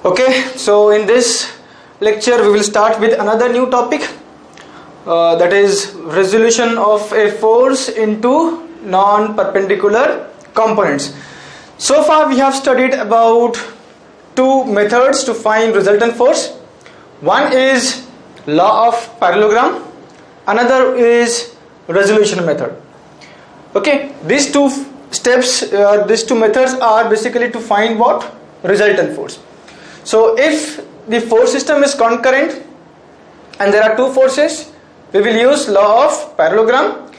Okay, so in this lecture we will start with another new topic, that is resolution of a force into non-perpendicular components. So far we have studied about two methods to find resultant force. One is law of parallelogram, another is resolution method. Okay, these two steps, these two methods are basically to find what? Resultant force. So if the force system is concurrent and there are two forces, we will use law of parallelogram.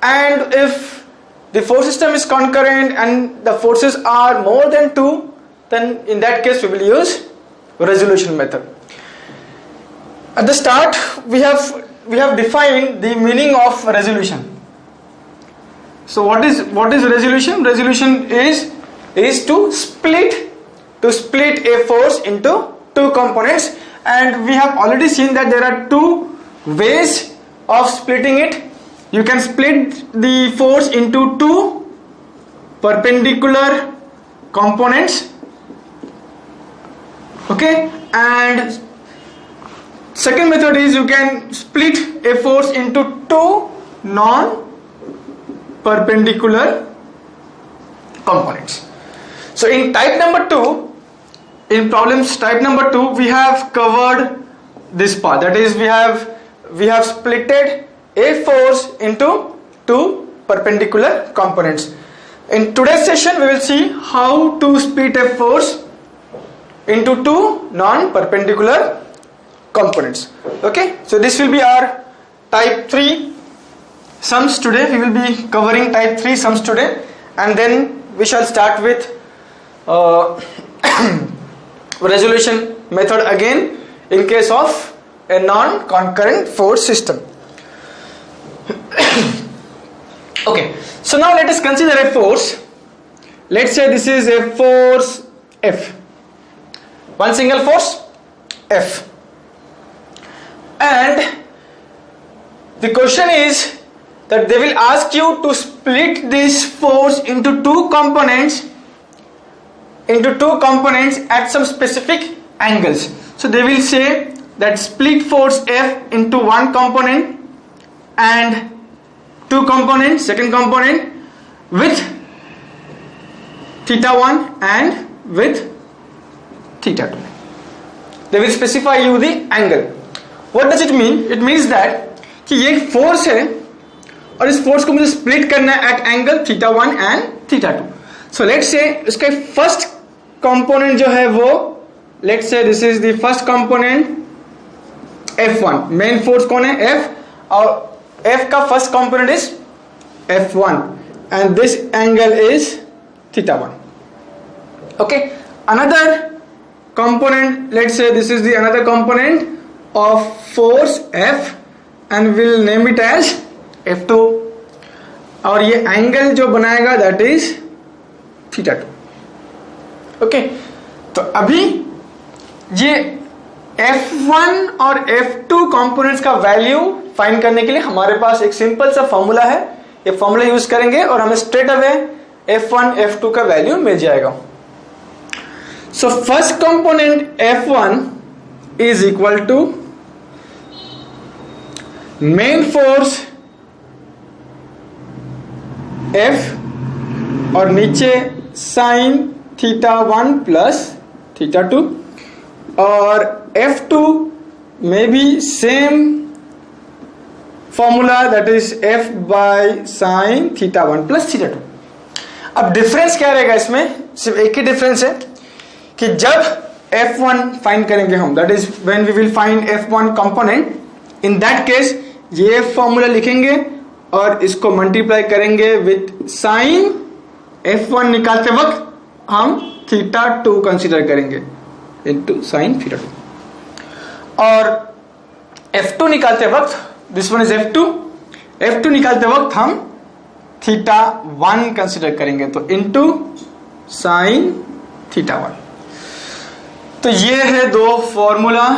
And if the force system is concurrent and the forces are more than two, then in that case we will use resolution method. At the start we have defined the meaning of resolution. So what is resolution? Resolution is to split a force into two components, and we have already seen that there are two ways of splitting it. You can split the force into two perpendicular components, okay, and second method is you can split a force into two non-perpendicular components. So in type number 2, in problems type number 2, we have covered this part, that is we have splitted a force into two perpendicular components. In today's session we will see how to split a force into two non-perpendicular components. Okay, so this will be our type 3 sums today. We will be covering type 3 sums today, and then we shall start with resolution method again in case of a non-concurrent force system. Okay, so now let us consider a force. Let's say this is a force F, one single force F, and the question is that they will ask you to split this force into two components at some specific angles. So they will say that split force F into one component and two components, second component, with theta 1 and with theta 2. They will specify you the angle. What does it mean? It means that कि ये एक force है और इस force को मुझे split करना है at angle theta 1 and theta 2. So let's say इसका first component जो है वो, let's say this is the first component F1. main force कौन है? F, और F का first component is F1 and this angle is theta 1. Okay, another component, let's say this is the another component of force F and we'll name it as F2, और ये angle जो बनाएगा that is theta 2. Okay, तो अभी ये F1 और F2 components का value find करने के लिए हमारे पास एक सिंपल सा फॉर्मूला है. ये फॉर्मूला यूज करेंगे और हमें स्ट्रेट अवे F1 F2 का वैल्यू मिल जाएगा. So first component F1 is equal to main force F और नीचे साइन थीटा 1 प्लस थीटा 2, और F2 में भी same formula, that is F bye sine theta 1 plus theta 2. अब डिफरेंस क्या रहेगा इसमें? सिर्फ एक ही डिफरेंस है कि जब F1 फाइंड करेंगे हम, that is when we will find F1 component, in that case ये फॉर्मूला लिखेंगे और इसको मल्टीप्लाई करेंगे विथ साइन F1 निकालते वक्त हम थीटा 2 कंसीडर करेंगे इनटू साइन थीटा 2, और F2 निकालते वक्त, दिस वन इज F2 निकालते वक्त हम थीटा 1 कंसीडर करेंगे, तो इनटू साइन थीटा 1. तो ये है दो formula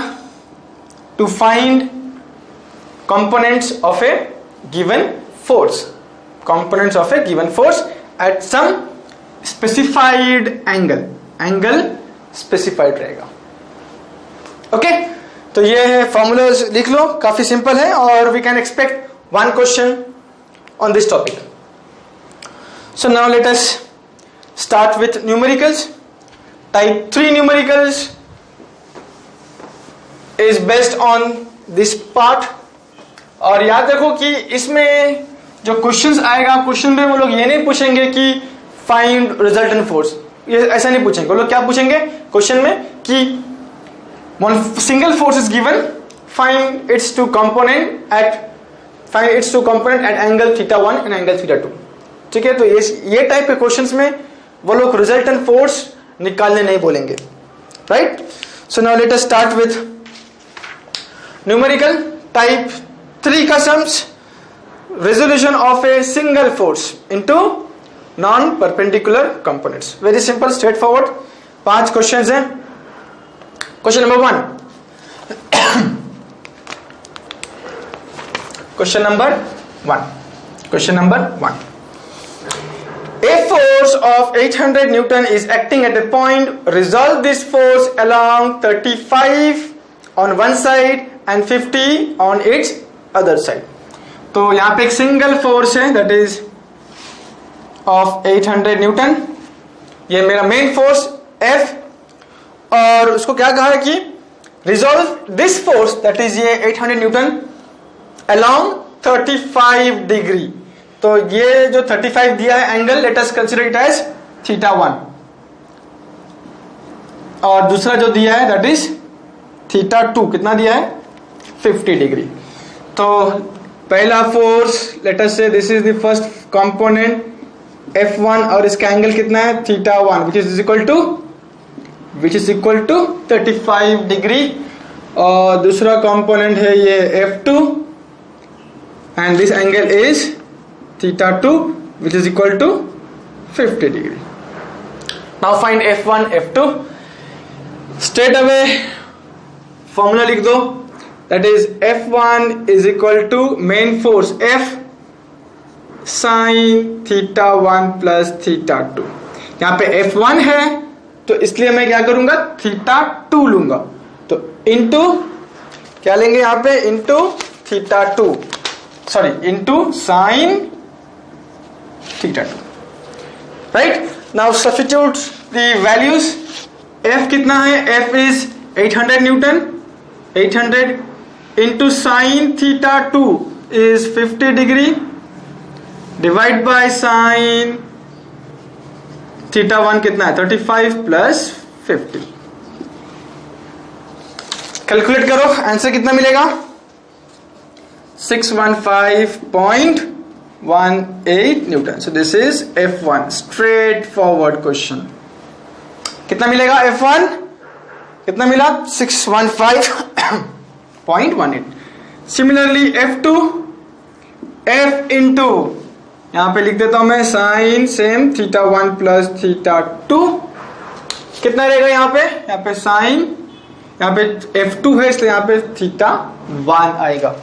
to find components of a given force at some specified angle specified रहेगा। ओके, तो ये है फॉर्मूलाज, लिख लो, काफी सिंपल है और we can expect one question on this topic. So now let us start with numericals. Type 3 numericals is based on this part. और याद रखो कि इसमें जो क्वेश्चंस आएगा, क्वेश्चन में वो लोग ये नहीं पूछेंगे कि फाइंड रिजल्टेंट फोर्स, ये ऐसा नहीं पूछेंगे। वो लोग क्या पूछेंगे क्वेश्चन में कि one single force is given, find its two component at angle θ1 and angle θ2। ठीक है, तो ये टाइप के क्वेश्चंस में वो लोग रिजल्टेंट फोर्स निकालने नहीं बोलेंगे, right. So now let us start with numerical type 3 का sums, resolution of a single force into non-perpendicular components। very simple, straightforward। 5 questions हैं। question number 1 question number 1 a force of 800 Newton is acting at a point, resolve this force along 35 on one side and 50 on its other side। तो यहां पे एक single force है that is of 800 Newton, ये मेरा main force F, और उसको क्या कहा है कि resolve this force that is ये 800 न्यूटन अलोंग 35 डिग्री। तो ये जो 35 दिया है angle, let us consider it as θ1, और दूसरा जो दिया है दैट इज θ2, कितना दिया है 50 डिग्री। तो पहला फोर्स लेट अस से this is the first component F1 और इसका एंगल कितना है θ1 which is equal to 35 degree, और दूसरा कंपोनेंट है ये F2 and this angle is θ2 which is equal to 50 degree. Now find F1 F2। Straight away formula लिख दो, that is F1 is equal to main force F sin θ1 plus θ2। यहां पे F1 है तो इसलिए मैं क्या करूंगा θ2 लूंगा, तो इंटू क्या लेंगे यहां पे into θ2, sorry into sin θ2, right. Now substitute the values. F कितना है, F is 800 newton, 800 into sin θ2 is 50 degree divide by sin θ1 कितना है 35 plus 50। कैलकुलेट करो, आंसर कितना मिलेगा 615.18 Newton. So this is F1, straight forward question. कितना मिलेगा F1, कितना मिला 615.18। सिमिलरली F2, F इंटू यहां पे लिख देता हूं मैं साइन सेम θ1 प्लस θ2, कितना रहेगा यहाँ पे साइन, यहाँ पे F2 है इसलिए यहाँ पे θ1 आएगा।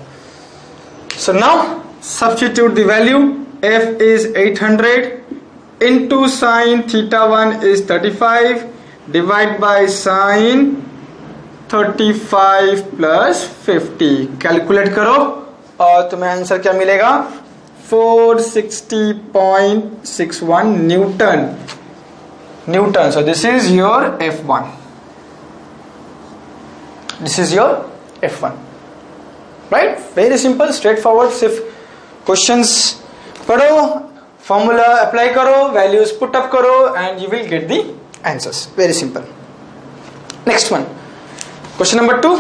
So now substitute the value, F is 800 into sine θ1 is 35 divide by sine 35 plus 50। Calculate करो और तुम्हें आंसर क्या मिलेगा 460.61 newton. So this is your F1, this is your F1, right. Very simple, straight forward. सिर्फ questions पढ़ो, formula apply करो, values put up करो and you will get the answers. Very simple. Next one, question number 2,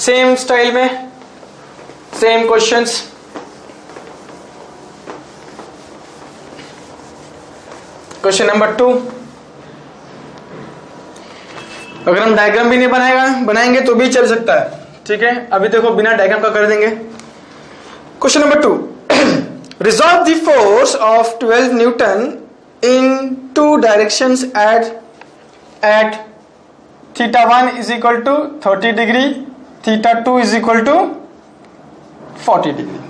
same style में same questions. Question number 2, अगर हम diagram भी नहीं बनाएंगे तो भी चल सकता है, ठीक है। अभी देखो बिना डायग्राम का कर देंगे। Question number 2, resolve the force of 12 Newton in two directions at θ1 is equal to 30 degree, θ2 is equal to 40 degree।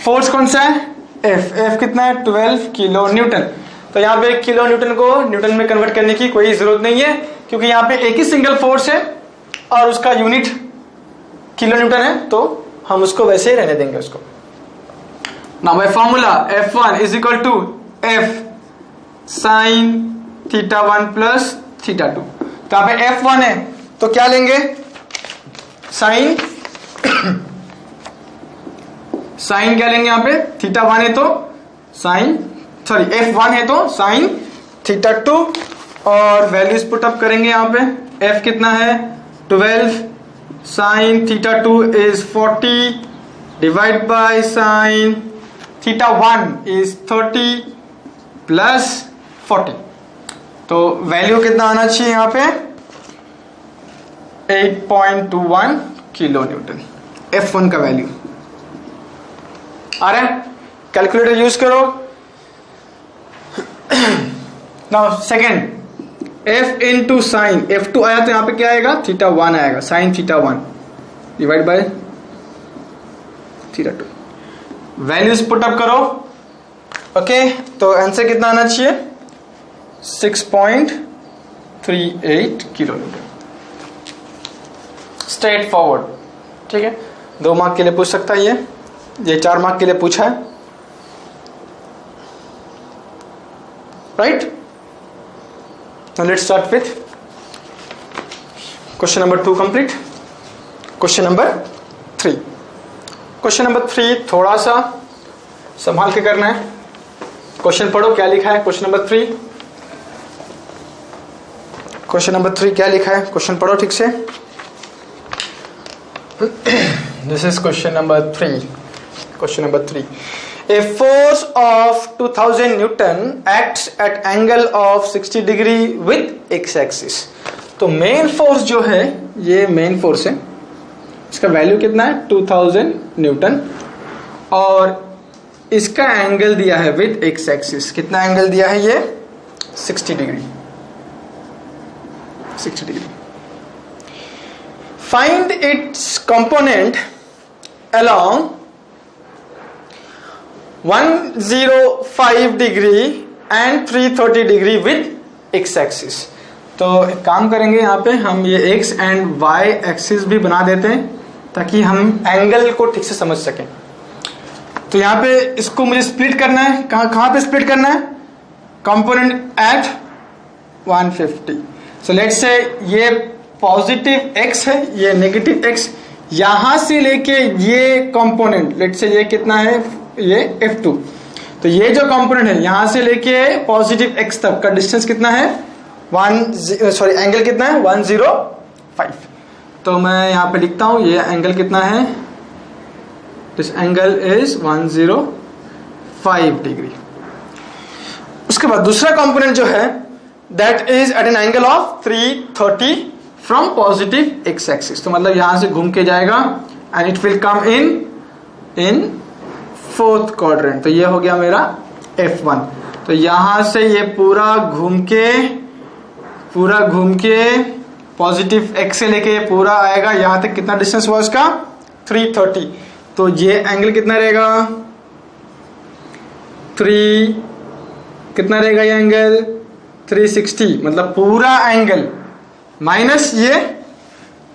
Force कौन सा है F कितना है 12 किलो न्यूटन। तो तो यहाँ पे किलो न्यूटन को न्यूटन में कन्वर्ट करने की कोई जरूरत नहीं है, क्योंकि यहाँ पे एक ही सिंगल फोर्स है और उसका यूनिट किलो न्यूटन है, तो हम उसको वैसे ही रहने देंगे उसको। Now by formula F1 is equal to F sin θ1 plus θ2। तो यहाँ पे F1 है तो क्या लेंगे, साइन साइन क्या लेंगे यहाँ पे, θ1 है तो साइन, सॉरी F1 है तो साइन θ2, और वैल्यूज पुट अप करेंगे यहाँ पे। F कितना है 12, sine θ2 is 40 divide by sine θ1 is 30 plus 40। तो वैल्यू कितना आना चाहिए यहाँ पे 8.21 किलो न्यूटन F1 का वैल्यू आ रहा है। कैलकुलेटर यूज करो। Now second F into sine, F2 आया तो यहाँ पे क्या आएगा θ1 आएगा, sine θ1 divide by θ2। Values put up करो। ओके तो आंसर कितना आना चाहिए 6.38 किलो न्यूटन। स्ट्रेट फॉरवर्ड, ठीक है। 2 मार्क के लिए पूछ सकता है ये 4 मार्क के लिए पूछा है, right. Now let's start with question number 2 complete. Question number 3. Question number 3 थोड़ा सा संभाल के करना है। क्वेश्चन पढ़ो क्या लिखा है क्वेश्चन नंबर 3। क्वेश्चन नंबर 3 क्या लिखा है, क्वेश्चन पढ़ो ठीक से। This is question number 3. Question number 3. A force of 2000 Newton acts at angle of 60 degree with x-axis. तो मेन फोर्स जो है ये मेन फोर्स है, इसका वैल्यू कितना है 2000 न्यूटन, और इसका एंगल दिया है विद x-axis। कितना एंगल दिया है ये 60 degree. 60 degree. Find its component along 105 degree and 330 degree with x axis. तो एक काम करेंगे यहाँ पे हम ये एक्स एंड वाई एक्सिस भी बना देते हैं ताकि हम एंगल को ठीक से समझ सकें। तो यहाँ पे इसको मुझे स्प्लिट करना है, कहाँ पे स्प्लिट करना है, component eight 150। So let's say ये पॉजिटिव एक्स है, ये नेगेटिव एक्स, यहां से लेके ये कंपोनेंट लेट्स से ये कितना है ये F2, तो ये जो कंपोनेंट है यहां से लेके पॉजिटिव x तक का डिस्टेंस कितना है एंगल कितना है 105। तो मैं यहां पे लिखता हूं ये एंगल कितना है, दिस एंगल इज 105 डिग्री। उसके बाद दूसरा कंपोनेंट जो है that is at an angle of 330 from positive x axis. तो मतलब यहां से घूम के जाएगा and it will come in fourth quadrant. तो ये हो गया मेरा F1। तो यहां से ये पूरा घूम के पॉजिटिव x से लेके पूरा आएगा यहां तक। कितना डिस्टेंस हुआ उसका 330। तो ये एंगल कितना रहेगा कितना रहेगा ये एंगल 360, मतलब पूरा एंगल माइनस ये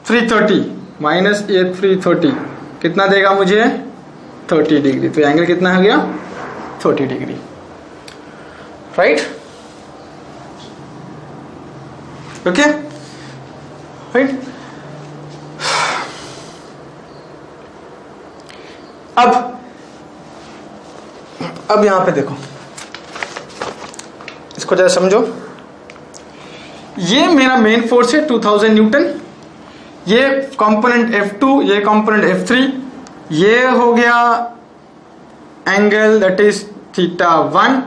330 माइनस ये 330 कितना देगा मुझे 30 डिग्री। तो एंगल कितना हो गया 30 डिग्री, राइट। Okay right. अब यहां पे देखो, इसको जरा समझो। ये मेरा मेन फोर्स है 2000 न्यूटन, ये कंपोनेंट F2, ये कंपोनेंट F3, ये हो गया एंगल दैट इज θ1,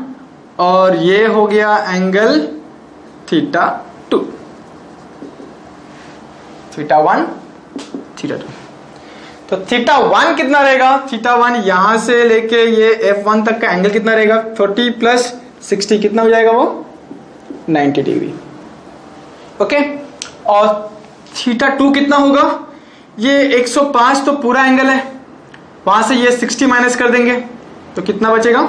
और ये हो गया एंगल θ2, θ1 θ2। तो θ1 कितना रहेगा, θ1 यहां से लेके ये F1 तक का एंगल कितना रहेगा 30 प्लस 60 कितना हो जाएगा वो 90 डिग्री। ओके, और θ2 कितना होगा, ये 105 तो पूरा एंगल है, वहां से ये 60 माइनस कर देंगे तो कितना बचेगा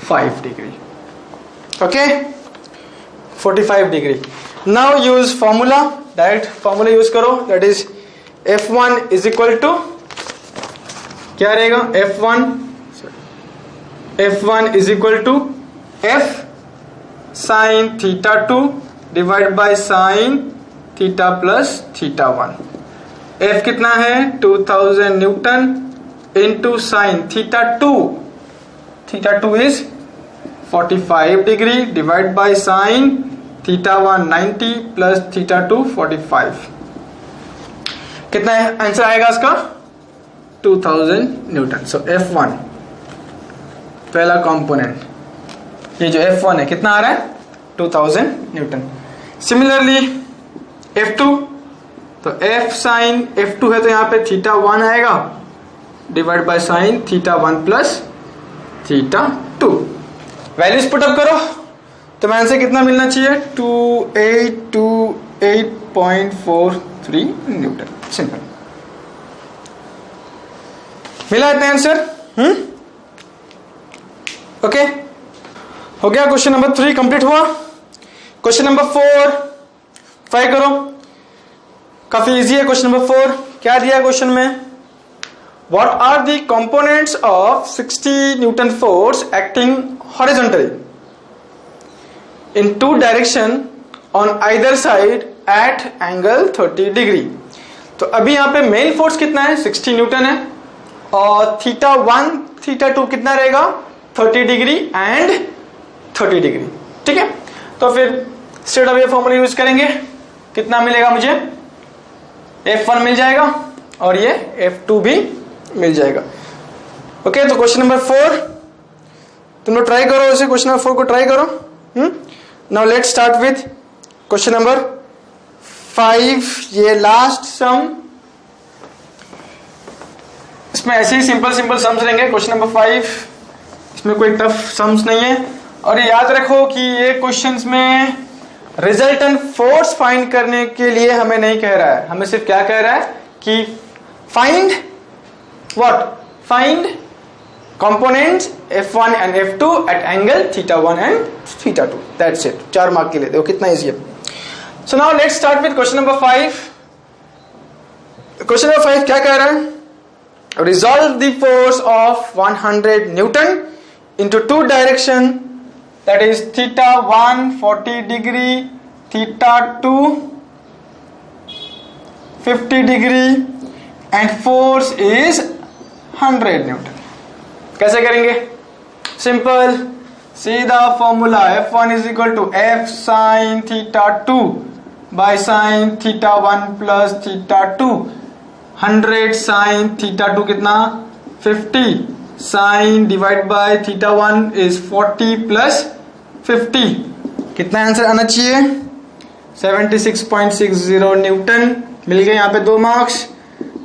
45 degree. Okay, 45 degree. Now use formula, direct formula use करो, that is F1 is equal to क्या रहेगा, F1 is equal to F sin theta 2 divided by sin theta plus theta 1. F कितना है 2000 Newton into sin theta 2. Theta 2 is 45 degree divided by sin theta 1 90 plus theta 2 45. कितना answer आएगा इसका 2000 Newton. सो F1 पहला component, ये जो F1 है कितना आ रहा है 2000 न्यूटन. सिमिलरली F2, तो F sin F2 है तो यहाँ पे थीटा 1 आएगा divide by sine theta 1 plus theta 2. Values put up करो तो आंसर कितना मिलना चाहिए 2828.43 न्यूटन. सिंपल मिला इतना आंसर. ओके, हो गया. क्वेश्चन नंबर 3 कंप्लीट हुआ. क्वेश्चन नंबर 4 ट्राई करो, काफी इजी है. क्वेश्चन नंबर 4 क्या दिया क्वेश्चन में, What are the components of 60 Newton force acting horizontally in two direction on either side at angle 30 degree. तो अभी यहाँ पे मेन फोर्स कितना है 60 न्यूटन है और थीटा 1 थीटा 2 कितना रहेगा 30 डिग्री एंड 30 डिग्री. ठीक है, तो फिर स्ट्रेट अवे फॉर्मूला यूज करेंगे. कितना मिलेगा मुझे, F1 मिल जाएगा और ये F2 भी मिल जाएगा. ओके, तो क्वेश्चन नंबर 4 तुम लोग ट्राई करो, इसे क्वेश्चन नंबर 4 को ट्राई करो. Now let's start with question number 5. ये लास्ट सम, इसमें ऐसे ही सिंपल सम्स रहेंगे. क्वेश्चन नंबर 5 इसमें कोई टफ सम्स नहीं है. और ये याद रखो कि ये क्वेश्चंस में रिजल्टेंट फोर्स फाइंड करने के लिए हमें नहीं कह रहा है, हमें सिर्फ क्या कह रहा है कि find what, find components F1 and F2 at angle theta 1 and theta 2. That's it. 4 mark के लिए. देखो कितना इजी है. So now let's start with question number 5. Question number 5 क्या कह रहा है, resolve the force of 100 Newton into two direction, that is theta 1 40 degree, theta 2 50 degree and force is 100 newton. कैसे करेंगे, सिंपल सीधा formula F1 is equal to F sine theta 2 by sine theta 1 plus theta 2. 100 sine theta 2 कितना 50 sine divide by theta 1 is 40 plus 50. कितना answer आना चाहिए 76.60 Newton. मिल गए यहाँ पे 2 मार्क्स.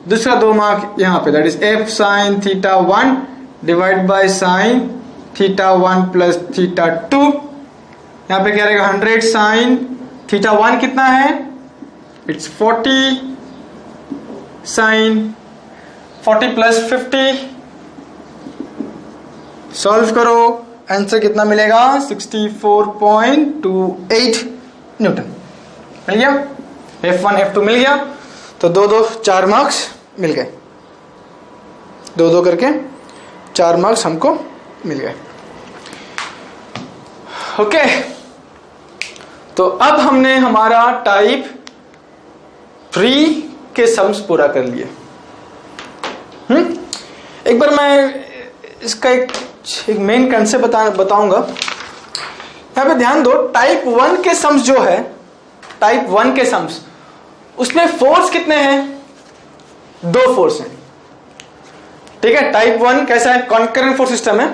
दूसरा 2 मार्क यहाँ पे, that is F sine theta 1 divide by sine theta 1 plus theta 2. यहाँ पे क्या रहेगा 100 साइन थीटा 1 कितना है, इट्स 40 साइन 40 प्लस 50. सॉल्व करो, आंसर कितना मिलेगा 64.28 न्यूटन. मिल गया, F1 F2 मिल गया. तो 2 4 मार्क्स मिल गए. 2 करके 4 मार्क्स हमको मिल गए. ओके, तो अब हमने हमारा टाइप 3 के सम्स पूरा कर लिए. एक बार मैं इसका एक मेन कंसेप्ट बताऊंगा. यहां पे ध्यान दो, टाइप 1 के सम्स जो है, टाइप 1 के सम्स उसमें फोर्स कितने हैं 2 फोर्स हैं. ठीक है, टाइप 1 कैसा है, कॉन्करेंट फोर्स सिस्टम है.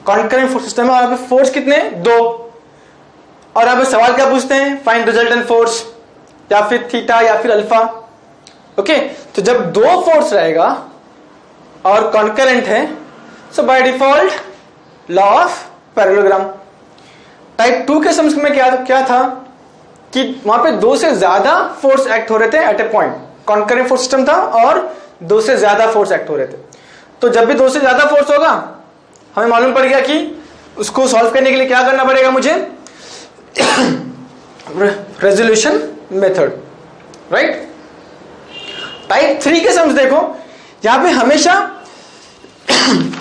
कॉन्करेंट फोर्स सिस्टम है और यहाँ पे फोर्स कितने 2. और यहाँ पे सवाल क्या पूछते हैं, फाइंड रिजल्टेंट फोर्स या फिर थीटा या फिर अल्फा. ओके, तो जब 2 फोर्स रहेगा और कॉन्करेंट है, so by default law of parallelogram. Type 2 के सम्स में क्या था कि वहां पे 2 से ज्यादा फोर्स एक्ट हो रहे थे एट ए पॉइंट. कॉन्करेंट फोर्स सिस्टम था और 2 से ज्यादा फोर्स एक्ट हो रहे थे. तो जब भी 2 से ज्यादा फोर्स होगा, हमें मालूम पड़ गया कि उसको सॉल्व करने के लिए क्या करना पड़ेगा मुझे? Resolution method, right. टाइप 3 के सम्स देखो, यहां पे हमेशा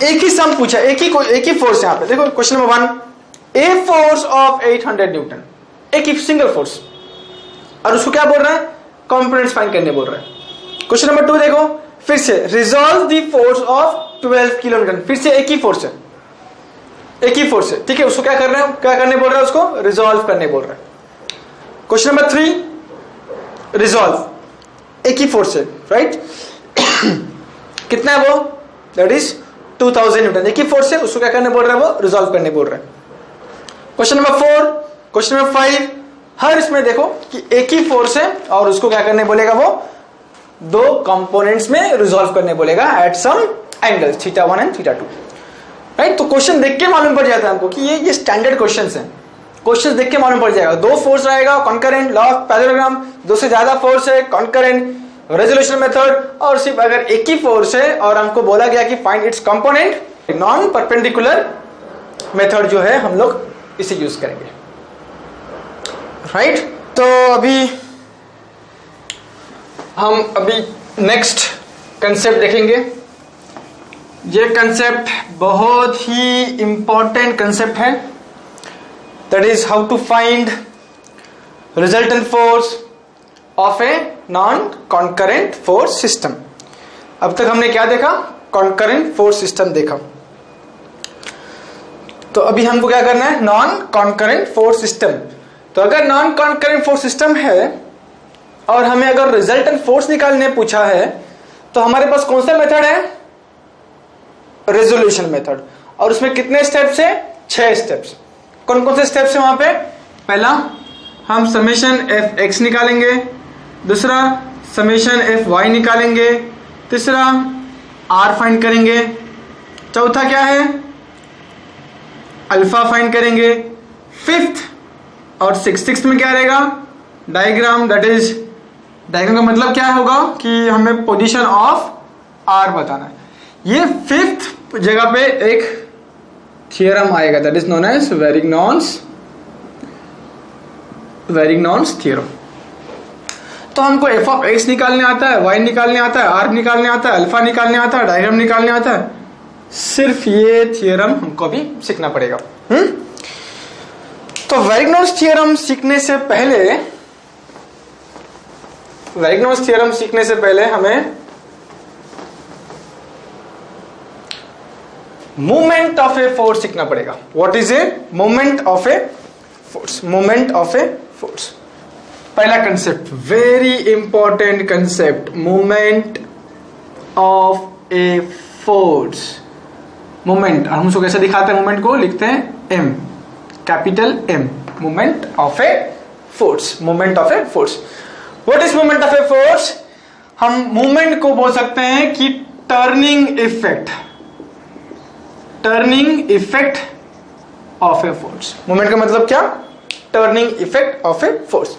एक ही सम पूछा, एक ही फोर्स। यहां पे देखो question number 1, a force of 800 Newton, एक ही सिंगल फोर्स, और उसको क्या बोल रहा है? कंपोनेंट्स फाइंड करने बोल रहा है। क्वेश्चन नंबर 2 देखो, फिर से resolve the force of 12 kilometre, फिर से एक ही फोर्स है, एक ही फोर्स है, ठीक है। उसको क्या करना है, क्या करने बोल रहा है? उसको रिजॉल्व करने बोल रहा है। क्वेश्चन नंबर 3, रिजॉल्व, एक ही फोर्स है, राइट। कितना है वो? दैट इज 2000 न्यूटन, एक ही फोर्स है, उसको क्या करने बोल रहा है? वो रिजॉल्व करने बोल रहा है। क्वेश्चन नंबर 4, क्वेश्चन नंबर 5, हर इसमें देखो कि एक ही फोर्स है और उसको क्या करने बोलेगा? वो दो कंपोनेंट्स में रिजॉल्व करने बोलेगा at some angle θ1 and θ2, right. तो क्वेश्चन देख के मालूम पड़ जाता है हमको कि ये स्टैंडर्ड क्वेश्चंस हैं। क्वेश्चन देख के मालूम पड़ जाएगा, दो फोर्स रहेगा, कॉन्करेंट, लॉ ऑफ पैरेललोग्राम, दो से ज्यादा फोर्स है, कॉन्करेंट, रेजोल्यूशन मेथड, और सिर्फ अगर एक ही फोर्स है और हमको बोला गया कि find its component, non perpendicular method जो है हम लोग इसे यूज करेंगे, राइट। तो अभी नेक्स्ट कंसेप्ट देखेंगे। ये कंसेप्ट बहुत ही इंपॉर्टेंट कंसेप्ट है, that is how to find resultant force of a non concurrent force system. अब तक हमने क्या देखा? कॉन्करेंट फोर्स सिस्टम देखा। तो अभी हमको क्या करना है? Non concurrent force system. तो अगर नॉन कॉन्करेंट फोर्स सिस्टम है और हमें अगर रिजल्टेंट फोर्स निकालने पूछा है, तो हमारे पास कौन सा मेथड है? Resolution method. और उसमें कितने स्टेप्स है? 6 स्टेप्स। कौन कौन से स्टेप्स है वहां पे? पहला, हम समेशन एफ एक्स निकालेंगे, दूसरा समेशन एफ वाई निकालेंगे, तीसरा आर फाइंड करेंगे, चौथा क्या है? अल्फा फाइंड करेंगे, फिफ्थ और सिक्स्थ में क्या रहेगा? डायग्राम। दैट इज, डायग्राम का मतलब क्या होगा कि हमें पोजीशन ऑफ आर बताना है। ये फिफ्थ जगह पे एक थियरम आएगा, that is known as Varignon's theorem. तो हमको एफ ऑफ एक्स निकालने आता है, वाई निकालने आता है, आर निकालने आता है, अल्फा निकालने आता है, डायग्राम निकालने आता है। सिर्फ ये थ्योरम हमको भी सीखना पड़ेगा। तो वेरिग्नॉन्स थ्योरम सीखने से पहले हमें मूवमेंट ऑफ ए फोर्स सीखना पड़ेगा। What is a movement of a force? Movement of a force, पहला concept, very important concept, movement of a force. Movement हम उसको कैसे दिखाते हैं? मूवमेंट को लिखते हैं M, capital M, movement of a force. Movement of a force, what is movement of a force? हम मूवमेंट को बोल सकते हैं कि turning effect, turning effect of a force. Movement का मतलब क्या? Turning effect of a force.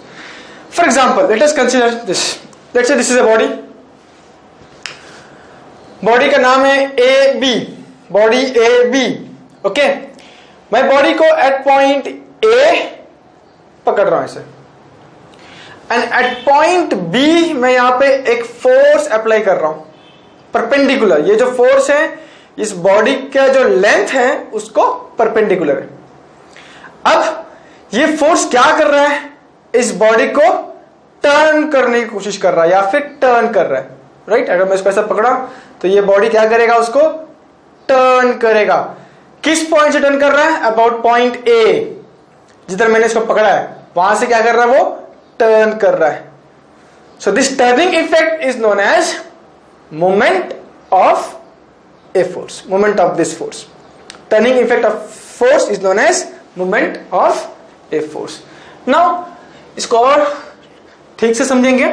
For example, let us consider this, let's say this is a body, body का नाम है A B, body A B, okay. मैं body को at point A पकड़ रहा हूं ऐसे, एंड एट पॉइंट बी मैं यहां पे एक फोर्स अप्लाई कर रहा हूं परपेंडिकुलर। ये जो फोर्स है इस बॉडी का जो लेंथ है उसको परपेंडिकुलर है। अब ये फोर्स क्या कर रहा है? इस बॉडी को टर्न करने की कोशिश कर रहा है या फिर टर्न कर रहा है, राइट। अगर मैं इसको ऐसा पकड़ा तो ये बॉडी क्या करेगा? उसको टर्न करेगा। किस पॉइंट से टर्न कर रहा है? अबाउट पॉइंट ए, जिधर मैंने इसको पकड़ा है वहां से क्या कर रहा है? वो टर्न कर रहा है। So this turning effect is known as movement of a force, movement of this force. Turning effect of force is known as movement of a force. Now इसको और ठीक से समझेंगे।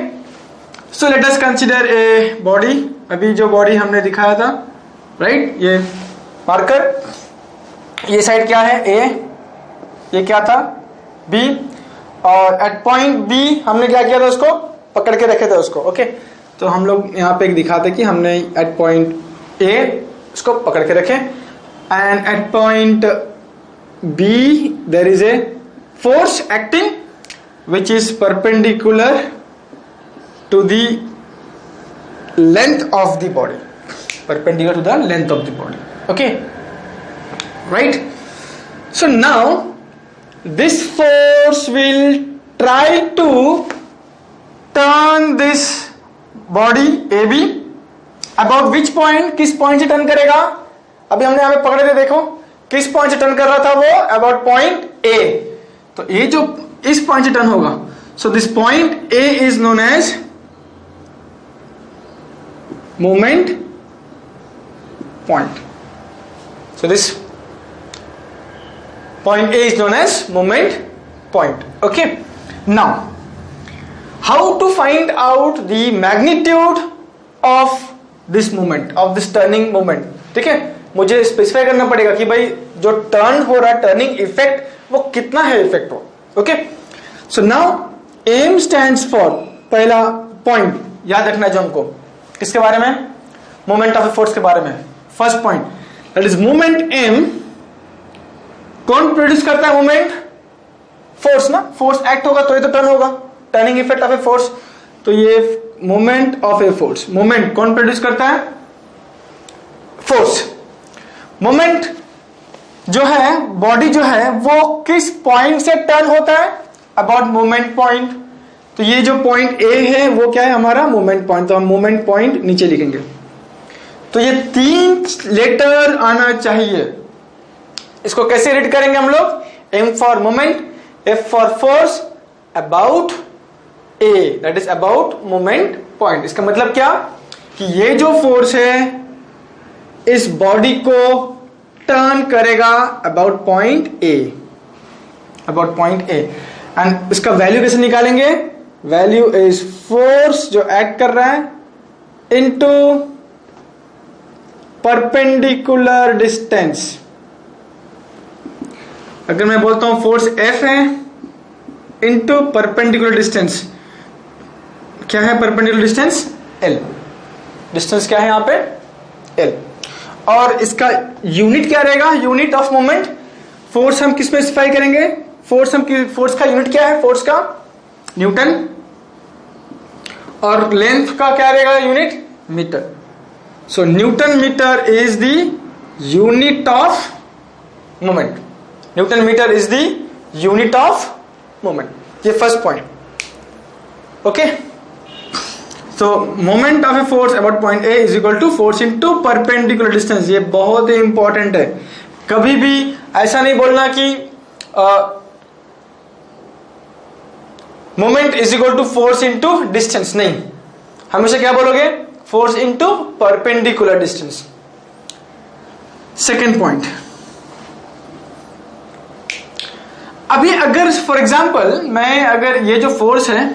So let us consider a body. अभी जो body हमने दिखाया था, राइट, ये मार्कर, ये साइड क्या है? A, ये क्या था? B, और एट पॉइंट B हमने क्या किया था? उसको पकड़ के रखे थे उसको, ओके। तो हम लोग यहाँ पे एक दिखाते कि हमने एट पॉइंट A उसको पकड़ के रखें, and at point B there is a force acting which is perpendicular to the length of the body, perpendicular to the length of the body. Okay, right? So now this force will try to turn this body AB about which point, किस point से turn करेगा? अभी हमने यहाँ पे पकड़े थे, देखो किस पॉइंट से टर्न कर रहा था वो, अबाउट पॉइंट A. तो ये जो इस पॉइंट से टर्न होगा, so this point A is known as moment point. So this point A is known as moment point. Okay, now how to find out the magnitude of this moment, of this turning moment? ठीक है, मुझे specify करना पड़ेगा कि भाई जो turn हो रहा है, टर्निंग इफेक्ट वो कितना है इफेक्ट वो. Okay, so now M stands for, पहला पॉइंट याद रखना जो हमको, किसके बारे में? मोमेंट ऑफ ए फोर्स के बारे में. First point that is moment M. कौन प्रोड्यूस करता है मोमेंट? फोर्स ना. फोर्स एक्ट होगा तो ये तो टर्न होगा, turning effect of a force. तो ये moment of a force, moment कौन प्रोड्यूस करता है? फोर्स. मोमेंट जो है, बॉडी जो है वो किस पॉइंट से टर्न होता है? About moment point. तो ये जो पॉइंट ए है वो क्या है? हमारा मोमेंट पॉइंट. तो हम मोमेंट पॉइंट नीचे लिखेंगे. तो ये 3 लेटर आना चाहिए. इसको कैसे रीड करेंगे हम लोग? M for moment, F for force, about A, that is about moment point. इसका मतलब क्या कि ये जो फोर्स है इस बॉडी को टर्न करेगा about point A, about point A. And इसका वैल्यू कैसे निकालेंगे? वैल्यू इज फोर्स जो एक्ट कर रहा है इनटू परपेंडिकुलर डिस्टेंस. अगर मैं बोलता हूं फोर्स F है इंटू परपेंडिकुलर डिस्टेंस, क्या है परपेंडिकुलर डिस्टेंस? L. डिस्टेंस क्या है यहां पे? L. और इसका यूनिट क्या रहेगा? Unit of moment. फोर्स हम किस में स्पेसिफाई करेंगे? फोर्स का यूनिट क्या है? फोर्स का न्यूटन. और लेंथ का क्या रहेगा unit? Metre. So newton metre is the unit of moment. Newton metre is the unit of moment. ये first point. Okay, so moment of a force about point A is equal to force into perpendicular distance. ये बहुत ही important है. कभी भी ऐसा नहीं बोलना कि moment is equal to force into distance. नहीं, हमेशा क्या बोलोगे? Force into perpendicular distance. Second point, अभी अगर फॉर एग्जाम्पल मैं, अगर ये जो फोर्स है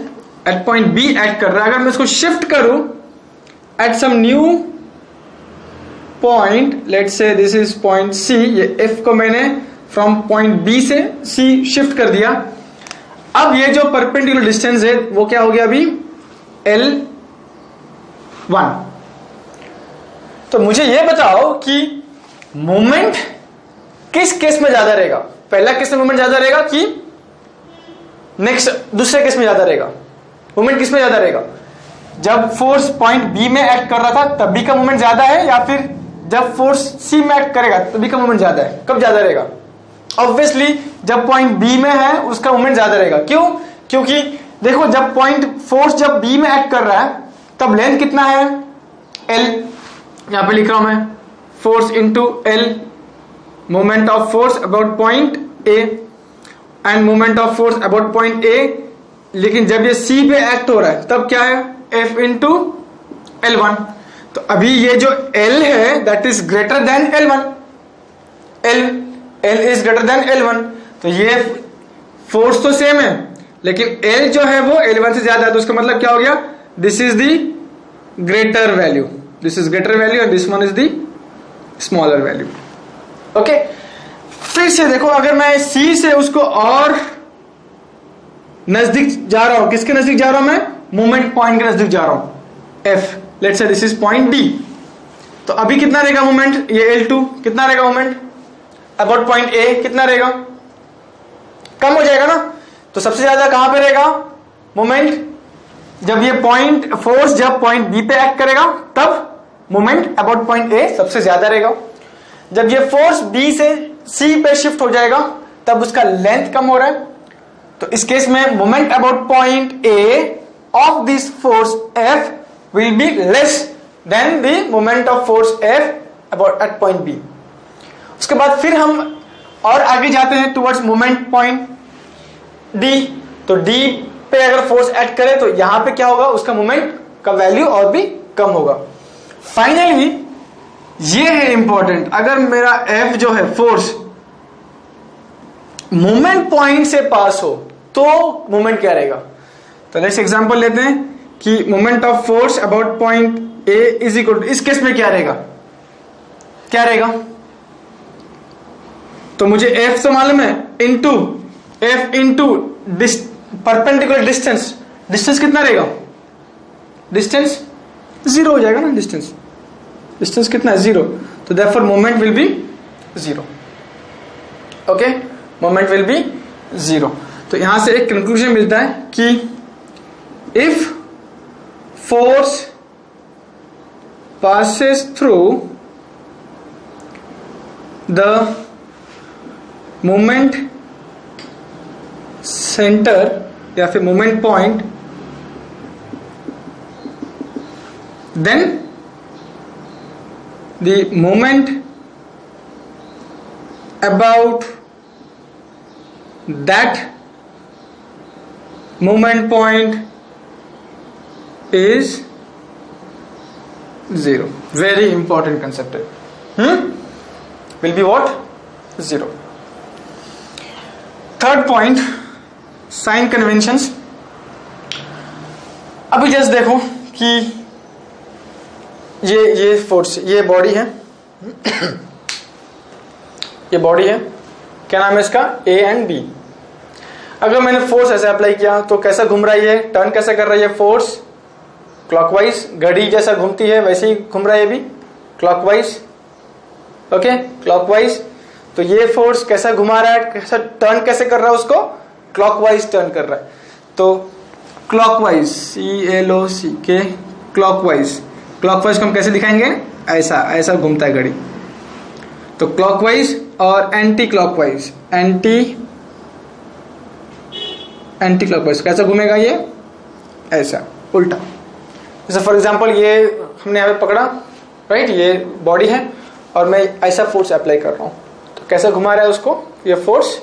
एट पॉइंट बी एक्ट कर रहा है, अगर मैं इसको शिफ्ट करूं at some new point, let's say this is point C, ये एफ को मैंने फ्रॉम पॉइंट बी से सी शिफ्ट कर दिया. अब ये जो परपेंडिकुलर डिस्टेंस है वो क्या हो गया अभी? L1. तो मुझे ये बताओ कि मोमेंट किस केस में ज्यादा रहेगा? पहला केस में मोमेंट ज्यादा रहेगा कि नेक्स्ट दूसरे केस में ज्यादा रहेगा? मोमेंट किस में ज्यादा रहेगा? जब फोर्स पॉइंट बी में एक्ट कर रहा था तभी का मोमेंट ज्यादा है, या फिर जब फोर्स सी में एक्ट करेगा तभी का मोमेंट ज्यादा है? कब ज्यादा रहेगा? ऑब्वियसली जब पॉइंट बी में है उसका मोमेंट ज्यादा रहेगा. क्यों? क्योंकि देखो जब पॉइंट फोर्स जब बी में एक्ट कर रहा है तब लेंथ कितना है? L. यहां पे लिख रहा हूं मैं, force into L, moment of force about point A end moment of force about point A. लेकिन जब ये C पे एक्ट हो रहा है तब क्या है? F into L1. तो अभी ये जो L है that is greater then L1. L is greater then L1. तो ये फोर्स तो सेम है लेकिन L जो है वो L1 से ज्यादा है. तो उसका मतलब क्या हो गया? This is the greater value, this is greater value and this one is the smaller value. Okay, फिर से देखो, अगर मैं C से उसको और नजदीक जा रहा हूं, किसके नजदीक जा रहा हूं मैं? मोमेंट पॉइंट के नजदीक जा रहा हूं, F. Let's say this is point D. तो अभी कितना रहेगा मोमेंट? ये L2. कितना रहेगा मोमेंट? अबाउट पॉइंट ए कितना रहेगा, कम हो जाएगा ना। तो सबसे ज्यादा कहां पे रहेगा मोमेंट, जब ये पॉइंट फोर्स जब पॉइंट बी पे एक्ट करेगा तब मोमेंट अबाउट पॉइंट ए सबसे ज्यादा रहेगा। जब ये फोर्स बी से सी पे शिफ्ट हो जाएगा तब उसका लेंथ कम हो रहा है, तो इस केस में moment about point A of this force F will be less than the moment of force F about at point B. उसके बाद फिर हम और आगे जाते हैं टुवर्ड्स मोमेंट पॉइंट डी। तो डी पे अगर फोर्स एक्ट करे तो यहां पे क्या होगा, उसका मोमेंट का वैल्यू और भी कम होगा। फाइनली ये है इंपॉर्टेंट, अगर मेरा एफ जो है फोर्स मोमेंट पॉइंट से पास हो तो मोमेंट क्या रहेगा। तो लेट्स एग्जांपल लेते हैं कि moment of force about point A is equal to, इस केस में क्या रहेगा, क्या रहेगा, तो मुझे एफ तो मालूम है, into F into perpendicular distance, distance कितना रहेगा, डिस्टेंस जीरो हो जाएगा ना, डिस्टेंस कितना है, जीरो। तो therefore moment will be zero. Okay, moment will be zero. तो यहां से एक कंक्लूजन मिलता है कि if force passes through the moment center या फिर moment point, then the moment about that moment point is zero. Very important concept है, will be what, zero. Third point, sign conventions. अभी जस्ट देखो कि ये फोर्स, ये body है, ये बॉडी है, क्या नाम है इसका, ए एंड बी। अगर मैंने फोर्स ऐसे अप्लाई किया तो कैसा घूम रहा है ये, टर्न कैसे कर रहा है ये फोर्स, क्लॉकवाइज, घड़ी जैसा घूमती है वैसे ही घूम रहा है ये भी क्लॉकवाइज। Okay, clockwise. तो ये फोर्स कैसा घुमा रहा है, कैसा टर्न कैसे कर रहा है, उसको क्लॉकवाइज टर्न कर रहा है। तो क्लॉकवाइज, CLOCK, क्लॉकवाइज। क्लॉकवाइज को हम कैसे दिखाएंगे, ऐसा ऐसा घूमता है घड़ी। तो क्लॉकवाइज और एंटी क्लॉकवाइज, एंटी क्लॉकवाइज कैसा घूमेगा ये, ऐसा उल्टा। जैसे फॉर एग्जांपल ये हमने यहाँ पे पकड़ा, राइट, ये बॉडी है और मैं ऐसा फोर्स अप्लाई कर रहा हूँ, तो कैसा घुमा रहा है उसको, ये फोर्स